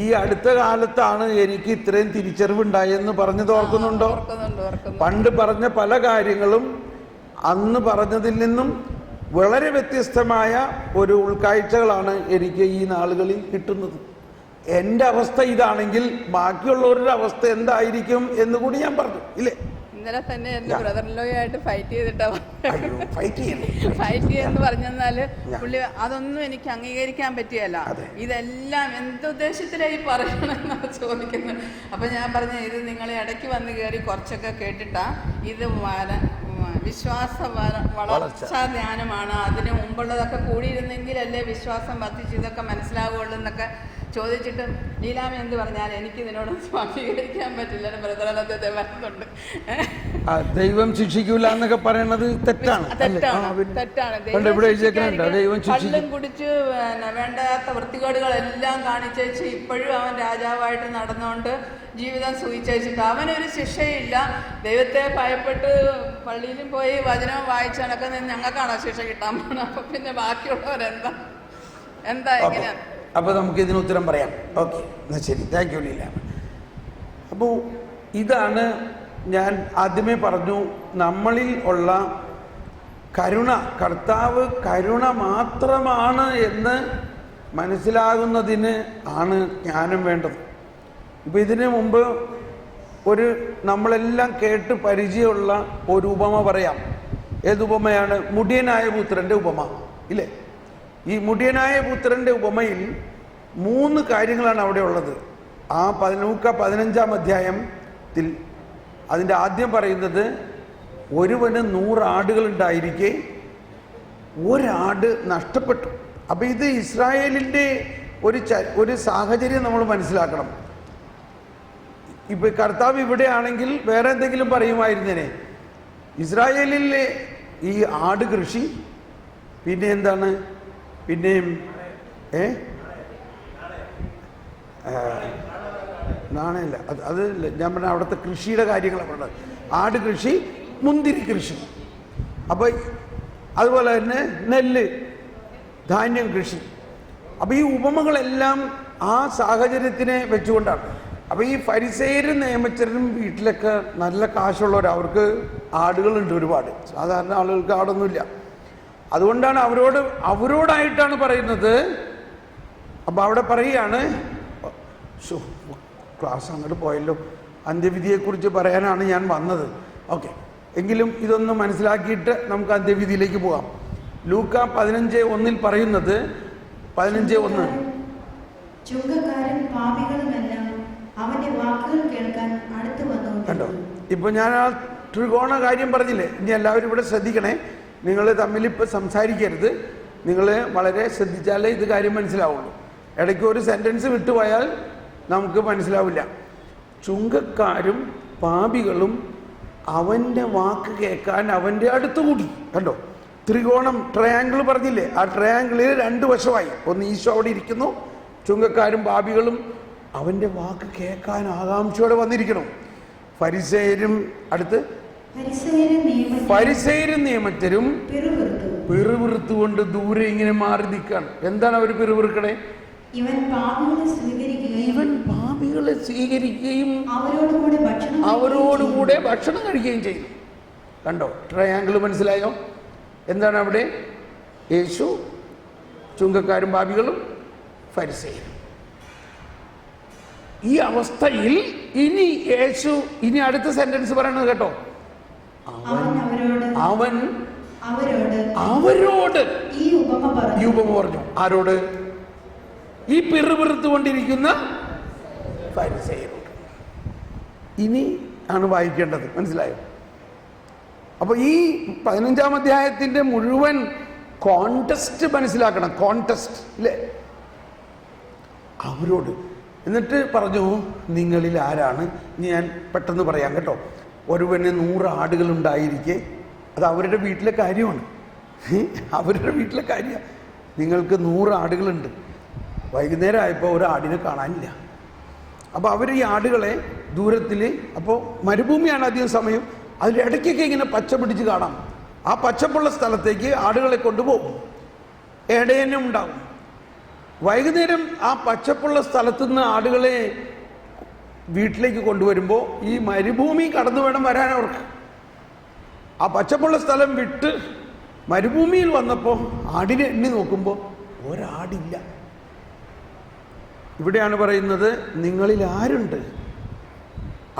ഈ അടുത്ത കാലത്താണ് എനിക്ക് ഇത്രയും തിരിച്ചറിവുണ്ടായെന്ന് പറഞ്ഞത് ഓർക്കുന്നുണ്ടോ? പണ്ട് പറഞ്ഞ പല കാര്യങ്ങളും അന്ന് പറഞ്ഞതിൽ നിന്നും വളരെ വ്യത്യസ്തമായ ഒരു ഉൾക്കാഴ്ചകളാണ് എനിക്ക് ഈ നാളുകളിൽ കിട്ടുന്നത്. എൻ്റെ അവസ്ഥ ഇതാണെങ്കിൽ ബാക്കിയുള്ളവരുടെ അവസ്ഥ എന്തായിരിക്കും എന്ന് കൂടി ഞാൻ പറഞ്ഞു, ഇല്ലേ? ഇന്നലെ തന്നെ എന്റെ ബ്രദറിലോയായിട്ട് ഫൈറ്റ് ചെയ്തിട്ടാ ഫൈറ്റ് ചെയ്യുന്നു പറഞ്ഞെന്നാല് പുള്ളി അതൊന്നും എനിക്ക് അംഗീകരിക്കാൻ പറ്റിയല്ല. ഇതെല്ലാം എന്തുദ്ദേശത്തിലായി പറയണമെന്നാണ് ചോദിക്കുന്നത്. അപ്പൊ ഞാൻ പറഞ്ഞ ഇത് നിങ്ങൾ ഇടയ്ക്ക് വന്ന് കയറി കുറച്ചൊക്കെ കേട്ടിട്ടാ ഇത് വിശ്വാസ വളർച്ചാ ധ്യാനമാണ്. അതിന് മുമ്പുള്ളതൊക്കെ കൂടിയിരുന്നെങ്കിലല്ലേ വിശ്വാസം വർദ്ധിച്ച് ഇതൊക്കെ മനസ്സിലാവുള്ളൂ എന്നൊക്കെ ചോദിച്ചിട്ട് ലീലാമ എന്ത് പറഞ്ഞാൽ എനിക്ക് ഇതിനോട് സ്വാമീകരിക്കാൻ പറ്റില്ല. ബ്രദറത്തെ വരുന്നുണ്ട്. ദൈവം ശിക്ഷിക്കൂല എന്നൊക്കെ പറയുന്നത് തെറ്റാണ്. കള്ളും കുടിച്ച് വേണ്ടാത്ത വൃത്തികേടുകളെല്ലാം കാണിച്ചേച്ച് ഇപ്പോഴും അവൻ രാജാവായിട്ട് നടന്നുകൊണ്ട് ജീവിതം സൂചിച്ചിട്ട് അവനൊരു ശിക്ഷയില്ല. ദൈവത്തെ ഭയപ്പെട്ട് പള്ളിയിലും പോയി വചനം വായിച്ചാലൊക്കെ ഞങ്ങൾക്കാണോ ശിക്ഷ കിട്ടാൻ പോകുന്നത്? അപ്പൊ പിന്നെ ബാക്കിയുള്ളവരെന്താ എങ്ങനെയാണ്? അപ്പോൾ നമുക്ക് ഇതിന് ഉത്തരം പറയാം. ഓക്കെ, എന്നാൽ ശരി, താങ്ക് യു ലീല. അപ്പോൾ ഇതാണ് ഞാൻ ആദ്യമേ പറഞ്ഞു, നമ്മളിൽ ഉള്ള കരുണ, കർത്താവ് കരുണ മാത്രമാണ് എന്ന് മനസ്സിലാകുന്നതിന് ആണ് ജ്ഞാനം വേണ്ടത്. ഇപ്പം ഇതിനു മുമ്പ് നമ്മളെല്ലാം കേട്ട് പരിചയമുള്ള ഒരു ഉപമ പറയാം. ഏതുപമയാണ്? മുടിയനായ പുത്രൻ്റെ ഉപമ, ഇല്ലേ? ഈ മുടിയനായ പുത്രൻ്റെ ഉപമയിൽ 3 കാര്യങ്ങളാണ് അവിടെ ഉള്ളത്. ആ 15-ാം അധ്യായത്തിൽ അതിൻ്റെ ആദ്യം പറയുന്നത്, ഒരുവന് 100 ആടുകളുണ്ടായിരിക്കെ ഒരാട് നഷ്ടപ്പെട്ടു. അപ്പം ഇത് ഇസ്രായേലിൻ്റെ ഒരു സാഹചര്യം നമ്മൾ മനസ്സിലാക്കണം. ഇപ്പം കർത്താവ് ഇവിടെയാണെങ്കിൽ വേറെ എന്തെങ്കിലും പറയുമായിരുന്നേനെ. ഇസ്രായേലിലെ ഈ ആട് കൃഷി, പിന്നെ എന്താണ്, പിന്നെയും നാണയല്ല, അത് ഞാൻ പറഞ്ഞ അവിടുത്തെ കൃഷിയുടെ കാര്യങ്ങളാണ് പറഞ്ഞത്. ആട് കൃഷി, മുന്തിരി കൃഷി, അപ്പോൾ അതുപോലെ തന്നെ നെല്ല്, ധാന്യം കൃഷി. അപ്പോൾ ഈ ഉപമകളെല്ലാം ആ സാഹചര്യത്തിനെ വെച്ചുകൊണ്ടാണ്. അപ്പോൾ ഈ ഫരിസേയരും നിയമജ്ഞരും വീട്ടിലൊക്കെ നല്ല കാശുള്ളവർ, അവർക്ക് ആടുകളുണ്ട് ഒരുപാട്. സാധാരണ ആളുകൾക്ക് ആടൊന്നുമില്ല. അതുകൊണ്ടാണ് അവരോടായിട്ടാണ് പറയുന്നത്. അപ്പോൾ അവിടെ പറയുകയാണ്, ക്ലാസ് അങ്ങോട്ട് പോയല്ലോ, അന്ത്യവിധിയെക്കുറിച്ച് പറയാനാണ് ഞാൻ വന്നത്. ഓക്കെ, എങ്കിലും ഇതൊന്ന് മനസ്സിലാക്കിയിട്ട് നമുക്ക് അന്ത്യവിധിയിലേക്ക് പോകാം. ലൂക്ക 15:1 പറയുന്നത്, 15:1, ചുങ്കക്കാരൻ പാപികളുമെല്ലാം അവന്റെ വാക്കുകൾ കേൾക്കാൻ അടുത്ത് വന്നു. കണ്ടോ? ഇപ്പോൾ ഞാൻ ആ ത്രികോണ കാര്യം പറഞ്ഞില്ലേ? ഇനി എല്ലാവരും ഇവിടെ ശ്രദ്ധിക്കണേ. നിങ്ങൾ തമ്മിൽ ഇപ്പോൾ സംസാരിക്കരുത്. നിങ്ങൾ വളരെ ശ്രദ്ധിച്ചാലേ ഇത് കാര്യം മനസ്സിലാവുള്ളൂ. ഇടയ്ക്ക് ഒരു സെൻറ്റൻസ് വിട്ടുപോയാൽ നമുക്ക് മനസ്സിലാവില്ല. ചുങ്കക്കാരും പാപികളും അവൻ്റെ വാക്ക് കേൾക്കാൻ അവൻ്റെ അടുത്തുകൂടി. കണ്ടോ? ത്രികോണം, ട്രയാങ്കിൾ പറഞ്ഞില്ലേ? ആ ട്രയാങ്കിളിൽ 2 വശമായി. ഒന്ന് ഈശോ അവിടെ ഇരിക്കുന്നു, ചുങ്കക്കാരും പാപികളും അവൻ്റെ വാക്ക് കേൾക്കാൻ ആകാംക്ഷയോടെ വന്നിരിക്കണം. ഫരിസേയരും അടുത്ത് ഫരിസേയരും നിയമജ്ഞരും പിറുപിറുത്തുകൊണ്ട് ദൂരെ ഇങ്ങനെ മാറി നിൽക്കുകയാണ്. എന്താണ് അവർ പിറുപിറുക്കണേ? ഇവൻ പാപികളെ സ്വീകരിക്കുകയും അവരോടുകൂടെ ഭക്ഷണം കഴിക്കുകയും ചെയ്യും. കണ്ടോ? ട്രയാങ്കിൾ മനസ്സിലായോ? എന്താണ് അവിടെ? യേശു, ചുങ്കക്കാരും പാപികളും, ഫരിസേയരും. ഈ അവസ്ഥയിൽ ഇനി യേശു അടുത്ത സെന്റൻസ് പറയണത് കേട്ടോ. അവൻ അവരോട് ഈ ഉപമ പറഞ്ഞു. ആരോട്? ഈ പിറുപിറുത്തുകൊണ്ടിരിക്കുന്ന ഫരിസേയരോട്. ഇനി ആണ് വായിക്കേണ്ടത്, മനസ്സിലായോ? അപ്പോൾ ഈ 15-ാം അധ്യായത്തിന്റെ മുഴുവൻ കോണ്ടെസ്റ്റ് മനസ്സിലാക്കണം. കോണ്ടെസ്റ്റ് ഇല്ലേ? അവരോട്. എന്നിട്ട് പറഞ്ഞു, നിങ്ങളിൽ ആരാണ്? ഞാൻ പെട്ടെന്ന് പറയാം കേട്ടോ. ഒരുവന് 100 ആടുകളുണ്ടായിരിക്കെ, അത് അവരുടെ വീട്ടിലെ കാര്യമാണ്, അവരുടെ വീട്ടിലെ കാര്യമാണ്. നിങ്ങൾക്ക് 100 ആടുകളുണ്ട്, വൈകുന്നേരം ആയപ്പോൾ ഒരു ആടിനെ കാണാനില്ല. അപ്പോൾ അവർ ഈ ആടുകളെ ദൂരത്തിൽ, അപ്പോൾ മരുഭൂമിയാണ് അധികം സമയം, അതിലിടയ്ക്കൊക്കെ ഇങ്ങനെ പച്ച പിടിച്ച് കാണാം. ആ പച്ചപ്പുള്ള സ്ഥലത്തേക്ക് ആടുകളെ കൊണ്ടുപോകും, ഇടയനും ഉണ്ടാകും. വൈകുന്നേരം ആ പച്ചപ്പുള്ള സ്ഥലത്തു നിന്ന് ആടുകളെ വീട്ടിലേക്ക് കൊണ്ടുവരുമ്പോൾ ഈ മരുഭൂമി കടന്നു വേണം വരാൻ അവർക്ക്. ആ പച്ചപ്പുള്ള സ്ഥലം വിട്ട് മരുഭൂമിയിൽ വന്നപ്പോൾ ആടിനെ എണ്ണി നോക്കുമ്പോൾ ഒരാടില്ല. ഇവിടെയാണ് പറയുന്നത്, നിങ്ങളിൽ ആരുണ്ട്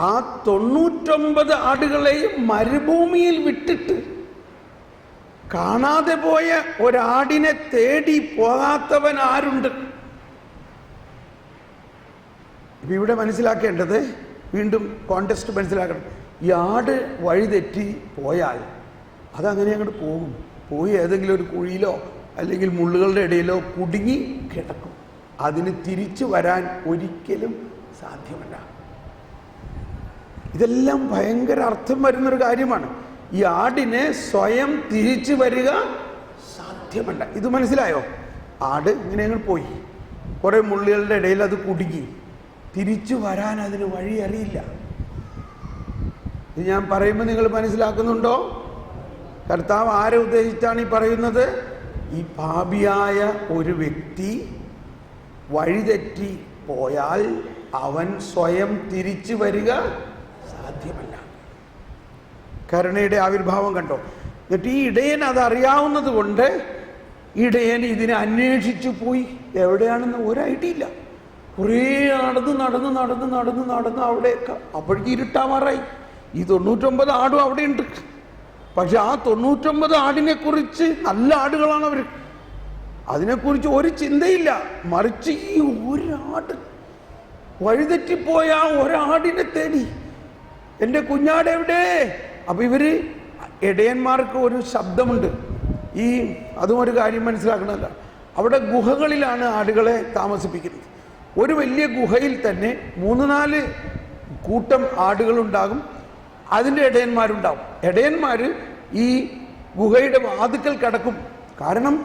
ആ 99 ആടുകളെയും മരുഭൂമിയിൽ വിട്ടിട്ട് കാണാതെ പോയ ഒരാടിനെ തേടി പോകാത്തവൻ ആരുണ്ട്? ഇപ്പം ഇവിടെ മനസ്സിലാക്കേണ്ടത്, വീണ്ടും കോണ്ടെക്സ്റ്റ് മനസ്സിലാക്കണം. ഈ ആട് വഴിതെറ്റി പോയാൽ അതങ്ങനെ അങ്ങോട്ട് പോകും, പോയി ഏതെങ്കിലും ഒരു കുഴിയിലോ അല്ലെങ്കിൽ മുള്ളുകളുടെ ഇടയിലോ കുടുങ്ങി കിടക്കും. അതിന് തിരിച്ചു വരാൻ ഒരിക്കലും സാധ്യമല്ല. ഇതെല്ലാം ഭയങ്കര അർത്ഥം വരുന്നൊരു കാര്യമാണ്. ഈ ആടിനെ സ്വയം തിരിച്ചു വരിക സാധ്യമല്ല. ഇത് മനസ്സിലായോ? ആട് ഇങ്ങനെ അങ്ങ് പോയി, കുറേ മുള്ളുകളുടെ ഇടയിൽ അത് കുടുങ്ങി, തിരിച്ചു വരാൻ അതിന് വഴി അറിയില്ല. ഇത് ഞാൻ പറയുമ്പോൾ നിങ്ങൾ മനസ്സിലാക്കുന്നുണ്ടോ? കർത്താവ് ആരെ ഉദ്ദേശിച്ചാണ് ഈ പറയുന്നത്? ഈ പാപിയായ ഒരു വ്യക്തി വഴിതെറ്റി പോയാൽ അവൻ സ്വയം തിരിച്ചു വരിക സാധ്യമല്ല. കരുണയുടെ ആവിർഭാവം കണ്ടോ? എന്നിട്ട് ഈ ഇടയൻ അതറിയാവുന്നത് കൊണ്ട് ഇടയൻ ഇതിനെ അന്വേഷിച്ചു പോയി. എവിടെയാണെന്ന് ഒരു ഐഡിയ ഇല്ല. കുറേ നടന്ന് അവിടെയൊക്കെ, അപ്പോഴേക്ക് ഇരുട്ടാവാറായി. ഈ 99 ആടും അവിടെ ഉണ്ട്. പക്ഷെ ആ 99 ആടിനെ കുറിച്ച്, നല്ല ആടുകളാണ് അവർ, അതിനെക്കുറിച്ച് ഒരു ചിന്തയില്ല. മറിച്ച് ഈ ഒരാട്, വഴിതെറ്റിപ്പോയ ആ ഒരാടിനെ തേടി, എൻ്റെ കുഞ്ഞാട് എവിടെ? അപ്പം ഇവര് ഇടയന്മാർക്ക് ഒരു ശബ്ദമുണ്ട്. അതും ഒരു കാര്യം മനസ്സിലാക്കണമല്ല, അവിടെ ഗുഹകളിലാണ് ആടുകളെ താമസിപ്പിക്കുന്നത്. ഒരു വലിയ ഗുഹയിൽ തന്നെ 3-4 കൂട്ടം ആടുകളുണ്ടാകും, അതിൻ്റെ ഇടയന്മാരുണ്ടാകും. ഇടയന്മാർ ഈ ഗുഹയുടെ വാതിക്കൽ കിടക്കും. കാരണം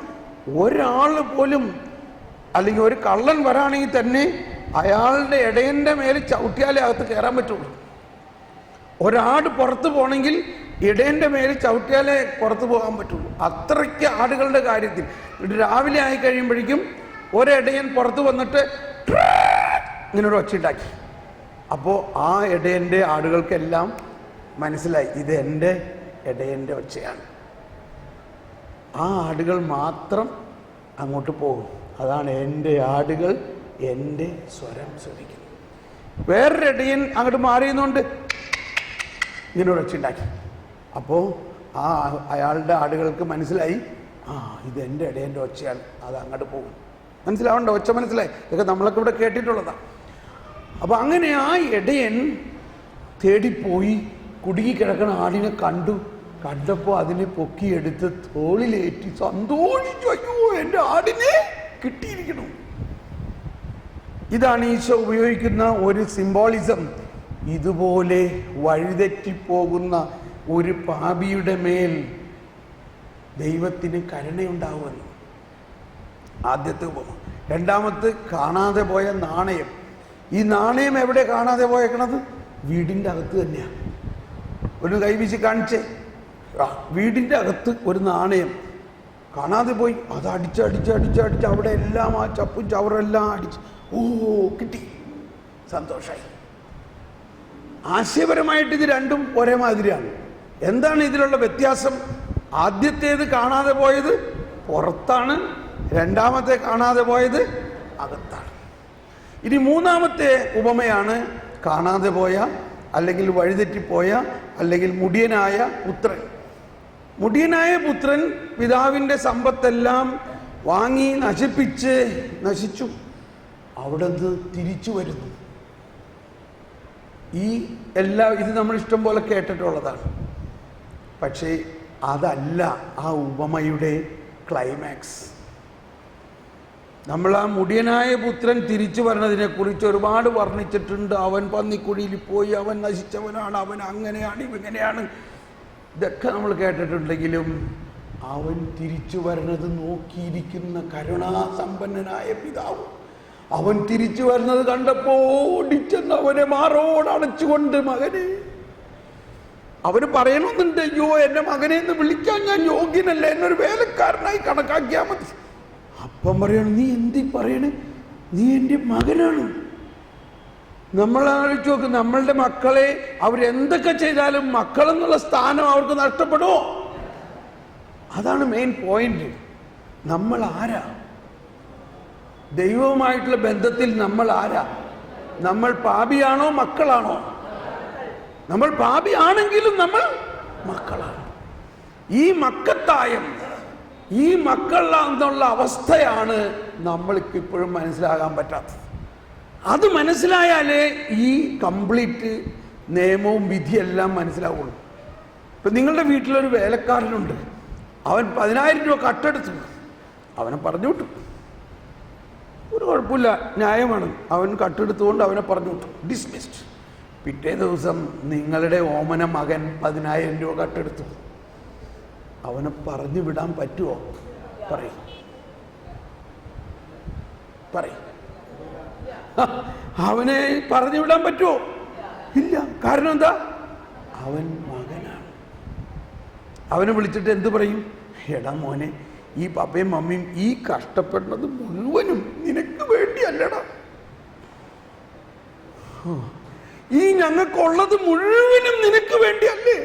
ഒരാൾ പോലും, അല്ലെങ്കിൽ ഒരു കള്ളൻ വരാണെങ്കിൽ തന്നെ അയാളുടെ ഇടയൻ്റെ മേൽ ചവിട്ടിയാലേ അകത്ത് കയറാൻ പറ്റുള്ളൂ. ഒരാട് പുറത്ത് പോകണമെങ്കിൽ ഇടയൻ്റെ മേൽ ചവിട്ടിയാലേ പുറത്ത് പോകാൻ പറ്റുള്ളൂ. അത്രയ്ക്ക് ആടുകളുടെ കാര്യത്തിൽ. രാവിലെ ആയി കഴിയുമ്പോഴേക്കും ഒരിടയൻ പുറത്ത് വന്നിട്ട് ഇങ്ങനൊരു ഒച്ചയുണ്ടാക്കി. അപ്പോൾ ആ ഇടയൻ്റെ ആടുകൾക്കെല്ലാം മനസ്സിലായി, ഇത് എൻ്റെ ഇടയൻ്റെ ഒച്ചയാണ്. ആ ആടുകൾ മാത്രം അങ്ങോട്ട് പോകും. അതാണ് എൻ്റെ ആടുകൾ എൻ്റെ സ്വരം ശ്രവിക്കുന്നു. വേറൊരു ഇടയൻ അങ്ങോട്ട് മാറിയുന്നുണ്ട് ഇങ്ങനൊരു ഒച്ചയുണ്ടാക്കി. അപ്പോൾ അയാളുടെ ആടുകൾക്ക് മനസ്സിലായി, ഇത് എൻ്റെ ഇടയൻ്റെ ഒച്ചയാണ്, അത് അങ്ങോട്ട് പോകും. മനസ്സിലാവണ്ട? ഒച്ച മനസ്സിലായി? ഇതൊക്കെ നമ്മളൊക്കെ ഇവിടെ കേട്ടിട്ടുള്ളതാണ്. അപ്പം അങ്ങനെ ആ ഇടയൻ തേടിപ്പോയി കുടുങ്ങിക്കിടക്കണ ആടിനെ കണ്ടപ്പോൾ അതിനെ പൊക്കിയെടുത്ത് തോളിലേറ്റി സന്തോഷിച്ചു. അയ്യോ, എൻ്റെ ആടിനെ കിട്ടിയിരിക്കണം. ഇതാണ് ഈശോ ഉപയോഗിക്കുന്ന ഒരു സിംബോളിസം. ഇതുപോലെ വഴിതെറ്റിപ്പോകുന്ന ഒരു പാപിയുടെ മേൽ ദൈവത്തിന് കരുണയുണ്ടാവുമെന്ന്. ആദ്യത്തെ ഉപമ. രണ്ടാമത്തെ, കാണാതെ പോയ നാണയം. ഈ നാണയം എവിടെ കാണാതെ പോയേക്കണത്? വീടിൻ്റെ അകത്ത് തന്നെയാണ്. ഒരു കൈവീശി കാണിച്ചേ. വീടിൻ്റെ അകത്ത് ഒരു നാണയം കാണാതെ പോയി. അത് അടിച്ച് അവിടെ എല്ലാം ആ ചപ്പും ചവറെല്ലാം അടിച്ച്, കിട്ടി, സന്തോഷമായി. ആശയപരമായിട്ട് ഇത് രണ്ടും ഒരേ മാതിരിയാണ്. എന്താണ് ഇതിലുള്ള വ്യത്യാസം? ആദ്യത്തേത് കാണാതെ പോയത് പുറത്താണ്, രണ്ടാമത്തെ കാണാതെ പോയത് അകത്താണ്. ഇനി മൂന്നാമത്തെ ഉപമയാണ് കാണാതെ പോയ, അല്ലെങ്കിൽ വഴിതെറ്റിപ്പോയ, അല്ലെങ്കിൽ മുടിയനായ പുത്രൻ. മുടിയനായ പുത്രൻ പിതാവിൻ്റെ സമ്പത്തെല്ലാം വാങ്ങി നശിച്ചു. അവിടെ നിന്ന് തിരിച്ചു വരുന്നു. ഇത് നമ്മൾ ഇഷ്ടം പോലെ കേട്ടിട്ടുള്ളതാണ്. പക്ഷേ അതല്ല ആ ഉപമയുടെ ക്ലൈമാക്സ്. നമ്മൾ ആ മുടിയനായ പുത്രൻ തിരിച്ചു വരുന്നതിനെ കുറിച്ച് ഒരുപാട് വർണ്ണിച്ചിട്ടുണ്ട്. അവൻ പന്നിക്കുഴിയിൽ പോയി, അവൻ നശിച്ചവനാണ്, അവൻ അങ്ങനെയാണ്, ഇവങ്ങനെയാണ്, ഇതൊക്കെ നമ്മൾ കേട്ടിട്ടുണ്ടെങ്കിലും അവൻ തിരിച്ചു വരുന്നത് നോക്കിയിരിക്കുന്ന കരുണാസമ്പന്നനായ പിതാവ്. അവൻ തിരിച്ചു വരുന്നത് കണ്ടപ്പോൾ ഓടിച്ചെന്ന് അവനെ മാറോടണച്ചുകൊണ്ട്, മകനെ, അവന് പറയണമെന്നുണ്ട്, അയ്യോ എന്റെ മകനെ എന്ന് വിളിക്കാൻ ഞാൻ യോഗ്യനല്ല, എന്നൊരു വേലക്കാരനായി കണക്കാക്കിയാൽ മതി. അപ്പം പറയണം, നീ എന്തി പറയണേ, നീ എൻ്റെ മകനാണ്. നമ്മൾ ആലോചിച്ച് നോക്ക്, നമ്മളുടെ മക്കളെ അവരെന്തൊക്കെ ചെയ്താലും മക്കളെന്നുള്ള സ്ഥാനം അവർക്ക് നഷ്ടപ്പെടുമോ? അതാണ് മെയിൻ പോയിന്റ്. നമ്മൾ ആരാ? ദൈവവുമായിട്ടുള്ള ബന്ധത്തിൽ നമ്മൾ ആരാ? നമ്മൾ പാപിയാണോ മക്കളാണോ? നമ്മൾ പാപിയാണെങ്കിലും നമ്മൾ മക്കളാണ്. ഈ മക്കത്തായം, ഈ മക്കളെന്നുള്ള അവസ്ഥയാണ് നമ്മൾക്ക് ഇപ്പോഴും മനസ്സിലാകാൻ പറ്റാത്തത്. അത് മനസ്സിലായാലേ ഈ കംപ്ലീറ്റ് നിയമവും വിധിയെല്ലാം മനസ്സിലാവുള്ളൂ. ഇപ്പം നിങ്ങളുടെ വീട്ടിലൊരു വേലക്കാരനുണ്ട്, അവൻ 10,000 രൂപ കട്ടെടുത്തു, അവനെ പറഞ്ഞു വിട്ടു. ഒരു കുഴപ്പമില്ല, ന്യായമാണ്. അവൻ കട്ടെടുത്തുകൊണ്ട് അവനെ പറഞ്ഞു വിട്ടു, ഡിസ്മിസ്ഡ്. പിറ്റേ ദിവസം നിങ്ങളുടെ ഓമന മകൻ 10,000 രൂപ കട്ടെടുത്തു. അവനെ പറഞ്ഞു വിടാൻ പറ്റുമോ? പറയും. അവനെ പറഞ്ഞു വിടാൻ പറ്റുമോ? ഇല്ല. കാരണം എന്താ? അവൻ മകനാണ്. അവനെ വിളിച്ചിട്ട് എന്ത് പറയും? എടാ മോനെ, ഈ പപ്പയും മമ്മിയും ഈ കഷ്ടപ്പെടുന്നത് മുഴുവനും നിനക്ക് വേണ്ടിയല്ലടാ, ഈ ഞങ്ങൾക്കുള്ളത് മുഴുവനും നിനക്ക് വേണ്ടിയല്ലേ?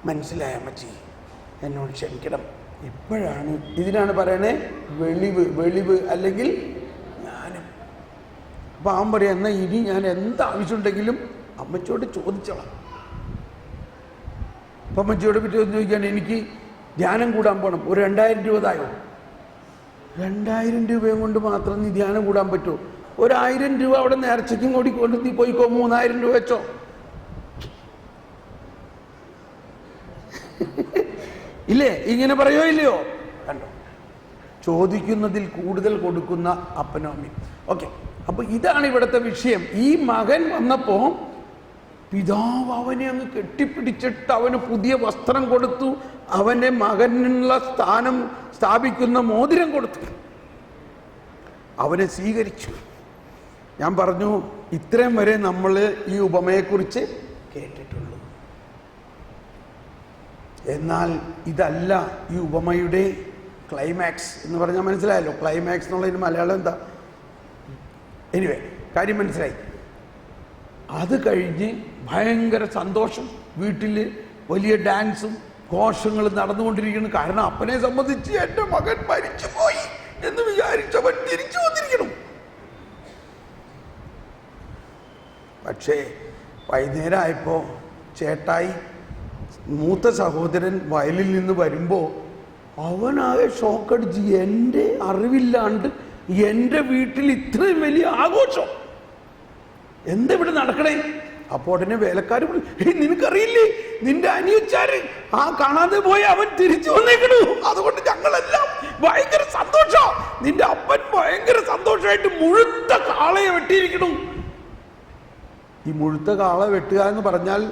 മനസ്സിലായ അമ്മച്ചി, എന്നോട് ക്ഷമിക്കണം. ഇപ്പോഴാണ് ഇതിനാണ് പറയണേ വെളിവ് അല്ലെങ്കിൽ ജ്ഞാനം. അപ്പം അവൻ പറയാം, എന്നാൽ ഇനി ഞാൻ എന്താവശ്യമുണ്ടെങ്കിലും അമ്മച്ചിയോട് ചോദിച്ചോളാം. അപ്പം അമ്മച്ചിയോട് പറ്റി ചോദിക്കുകയാണ്, എനിക്ക് ധ്യാനം കൂടാൻ പോകണം, ഒരു 2,000 രൂപ തായോ? 2,000 രൂപയും കൊണ്ട് മാത്രം നീ ധ്യാനം കൂടാൻ പറ്റുമോ? 1,000 രൂപ അവിടെ നേർച്ചയ്ക്കും കൂടി കൊണ്ട് നീ പോയിക്കോ, 3,000 രൂപ വെച്ചോ. ഇല്ലേ? ഇങ്ങനെ പറയോ ഇല്ലയോ? കണ്ടോ, ചോദിക്കുന്നതിൽ കൂടുതൽ കൊടുക്കുന്ന അപ്പനോ അമ്മയും. ഓക്കെ, അപ്പൊ ഇതാണ് ഇവിടുത്തെ വിഷയം. ഈ മകൻ വന്നപ്പോ പിതാവ് അവനെ അങ്ങ് കെട്ടിപ്പിടിച്ചിട്ട് അവന് പുതിയ വസ്ത്രം കൊടുത്തു, അവന്റെ മകനുള്ള സ്ഥാനം സ്ഥാപിക്കുന്ന മോതിരം കൊടുത്തു, അവനെ സ്വീകരിച്ചു. ഞാൻ പറഞ്ഞു, ഇത്രയും വരെ നമ്മൾ ഈ ഉപമയെക്കുറിച്ച് കേട്ടിട്ടുള്ളൂ. എന്നാൽ ഇതല്ല ഈ ഉപമയുടെ ക്ലൈമാക്സ് എന്ന് പറഞ്ഞാൽ മനസ്സിലായല്ലോ. ക്ലൈമാക്സ് എന്നുള്ളതിന് മലയാളം എന്താ? എനിവേ, കാര്യം മനസ്സിലായി. അത് കഴിഞ്ഞ് ഭയങ്കര സന്തോഷം, വീട്ടിൽ വലിയ ഡാൻസും ഘോഷങ്ങളും നടന്നുകൊണ്ടിരിക്കുന്നു. കാരണം അപ്പനെ സംബന്ധിച്ച് എൻ്റെ മകൻ മരിച്ചുപോയി എന്ന് വിചാരിച്ചവൻ തിരിച്ചു വന്നിരിക്കണം. പക്ഷേ വൈകുന്നേരം ആയപ്പോൾ ചേട്ടായി മൂത്ത സഹോദരൻ വയലിൽ നിന്ന് വരുമ്പോൾ അവനാകെ ഷോക്കടിച്ച്, എൻ്റെ അറിവില്ലാണ്ട് എൻ്റെ വീട്ടിൽ ഇത്രയും വലിയ ആഘോഷം എന്താ ഇവിടെ നടക്കണേ? അപ്പോൾ ഉടനെ വേലക്കാർ നിനക്കറിയില്ലേ, നിന്റെ അനിയച്ചാര് ആ കാണാതെ പോയി അവൻ തിരിച്ചു വന്നേക്കണു, അതുകൊണ്ട് ഞങ്ങളെല്ലാം ഭയങ്കര സന്തോഷം. നിന്റെ അപ്പൻ ഭയങ്കര സന്തോഷമായിട്ട് മുഴുത്ത കാളയെ വെട്ടിയിരിക്കണു. ഈ മുഴുത്ത കാള വെട്ടുക എന്ന് പറഞ്ഞാൽ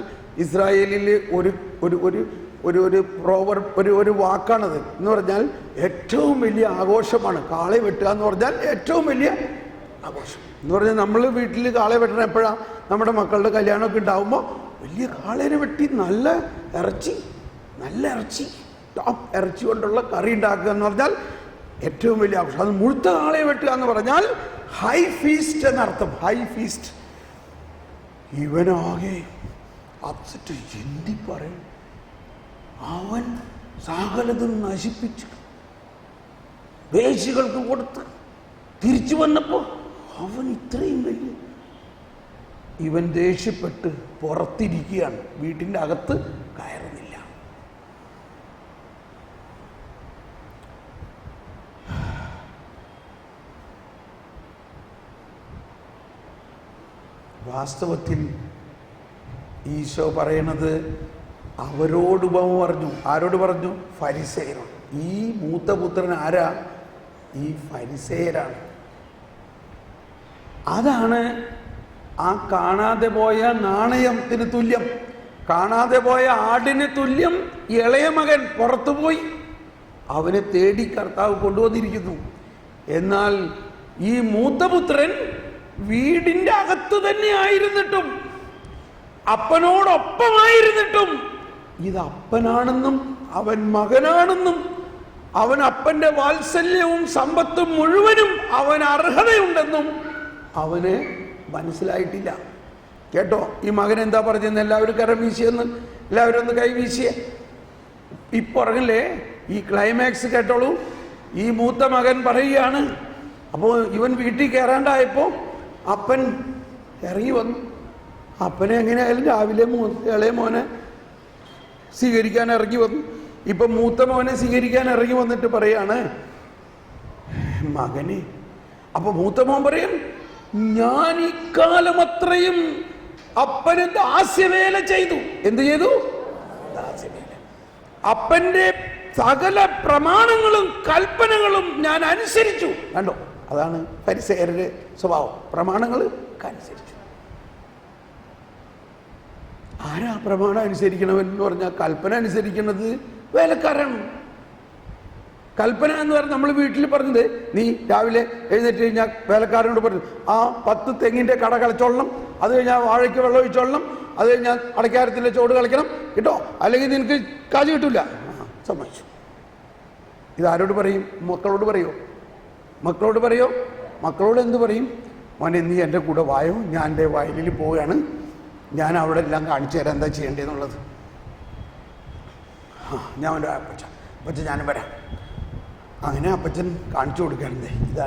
ഇസ്രായേലിൽ ഒരു ഒരു ഒരു ഒരു ഒരു പ്രോവർ ഒരു വാക്കാണത്. എന്ന് പറഞ്ഞാൽ ഏറ്റവും വലിയ ആഘോഷമാണ് കാളയെ വെട്ടുക എന്ന് പറഞ്ഞാൽ. ഏറ്റവും വലിയ ആഘോഷം എന്ന് പറഞ്ഞാൽ നമ്മൾ വീട്ടിൽ കാളയെ വെട്ടണം എപ്പോഴാണ്? നമ്മുടെ മക്കളുടെ കല്യാണമൊക്കെ ഉണ്ടാകുമ്പോൾ വലിയ കാളയെ വെട്ടി നല്ല ഇറച്ചി ടോപ്പ് ഇറച്ചി കൊണ്ടുള്ള കറി ഉണ്ടാക്കുക എന്ന് പറഞ്ഞാൽ ഏറ്റവും വലിയ ആഘോഷം. അത് മുഴുത്ത കാളയെ വെട്ടുക എന്ന് പറഞ്ഞാൽ ഹൈ ഫീസ്റ്റ് എന്നർത്ഥം. High feast. ഇവനാകെ അപ്സെറ്റ്, എന്തി പറയും, അവൻ സകലതും നശിപ്പിച്ചു വേശികൾക്ക് കൊടുത്ത് തിരിച്ചു വന്നപ്പോൾ അവൻ ഇത്രയും വലിയ, ഇവൻ ദേഷ്യപ്പെട്ട് പുറത്തിരിക്കുകയാണ്, വീട്ടിൻ്റെ അകത്ത് കയറുന്നില്ല. വാസ്തവത്തിൽ ഈശോ പറയണത് അവരോട് ഉപമ പറഞ്ഞു. ആരോട് പറഞ്ഞു? ഫരിസേയരോട്. ഈ മൂത്ത പുത്രൻ ആരാ? ഈ ഫരിസേയരാണ്. അതാണ് ആ കാണാതെ പോയ നാണയത്തിന് തുല്യം, കാണാതെ പോയ ആടിന് തുല്യം ഇളയ മകൻ പുറത്തുപോയി. അവനെ തേടി കർത്താവ് കൊണ്ടുവന്നിരിക്കുന്നു. എന്നാൽ ഈ മൂത്തപുത്രൻ വീടിൻ്റെ അകത്ത് തന്നെ ആയിരുന്നിട്ടും, അപ്പനോടൊപ്പമായിരുന്നിട്ടും, ഇത് അപ്പനാണെന്നും അവൻ മകനാണെന്നും അവൻ അപ്പൻ്റെ വാത്സല്യവും സമ്പത്തും മുഴുവനും അവൻ അർഹതയുണ്ടെന്നും അവന് മനസ്സിലായിട്ടില്ല. കേട്ടോ, ഈ മകൻ എന്താ പറഞ്ഞെന്ന് എല്ലാവരും കരം വീശിയെന്ന്, എല്ലാവരും ഒന്ന് കൈ വീശിയ. ഇപ്പുറകില്ലേ ഈ ക്ലൈമാക്സ് കേട്ടോളൂ. ഈ മൂത്ത മകൻ പറയുകയാണ്, അപ്പോൾ ഇവൻ വീട്ടിൽ കയറാണ്ടായപ്പോൾ അപ്പൻ ഇറങ്ങി വന്നു. അപ്പനെ എങ്ങനെയായാലും രാവിലെ ഇളയ മോനെ സ്വീകരിക്കാൻ ഇറങ്ങി വന്നു. ഇപ്പം മൂത്ത മോനെ സ്വീകരിക്കാൻ ഇറങ്ങി വന്നിട്ട് പറയാണ് മകനെ. അപ്പൊ മൂത്ത മോൻ പറയും, ഞാൻ ഇക്കാലം അത്രയും അപ്പന് ദാസ്യവേല ചെയ്തു. എന്ത് ചെയ്തു? ദാസ്യവേല. അപ്പന്റെ സകല പ്രമാണങ്ങളും കൽപ്പനകളും ഞാൻ അനുസരിച്ചു. കണ്ടോ, അതാണ് ഫരിസേയരുടെ സ്വഭാവം. പ്രമാണങ്ങൾ അനുസരിച്ചു. ആരാ പ്രമാണം അനുസരിക്കണവൻ എന്ന് പറഞ്ഞാൽ കൽപ്പന അനുസരിക്കുന്നത് വേലക്കാരാണ്. കൽപ്പന എന്ന് പറഞ്ഞാൽ നമ്മൾ വീട്ടിൽ പറഞ്ഞത്, നീ രാവിലെ എഴുന്നേറ്റ് കഴിഞ്ഞാൽ വേലക്കാരനോട് പറഞ്ഞു, ആ 10 തെങ്ങിൻ്റെ കട കളിച്ചോളണം, അത് കഴിഞ്ഞാൽ വാഴയ്ക്ക് വെള്ളം ഒഴിച്ചോളണം, അത് കഴിഞ്ഞാൽ അടയ്ക്കാരത്തിൻ്റെ ചോട് കളിക്കണം കേട്ടോ, അല്ലെങ്കിൽ നിനക്ക് കാശ് കിട്ടില്ല. സമ്മതിച്ചു. ഇതാരോട് പറയും? മക്കളോട് പറയോ? മക്കളോട് പറയോ? മക്കളോട് എന്ത് പറയും? മോനെ, നീ എൻ്റെ കൂടെ വായോ, ഞാൻ എൻ്റെ വയലിൽ പോവുകയാണ്, ഞാൻ അവിടെ എല്ലാം കാണിച്ചു തരാം എന്താ ചെയ്യേണ്ടതെന്നുള്ളത്. ഞാൻ എൻ്റെ അപ്പച്ചൻ ഞാനും വരാം. അങ്ങനെ അപ്പച്ചൻ കാണിച്ചു കൊടുക്കുകയാണ്. ഇതാണ്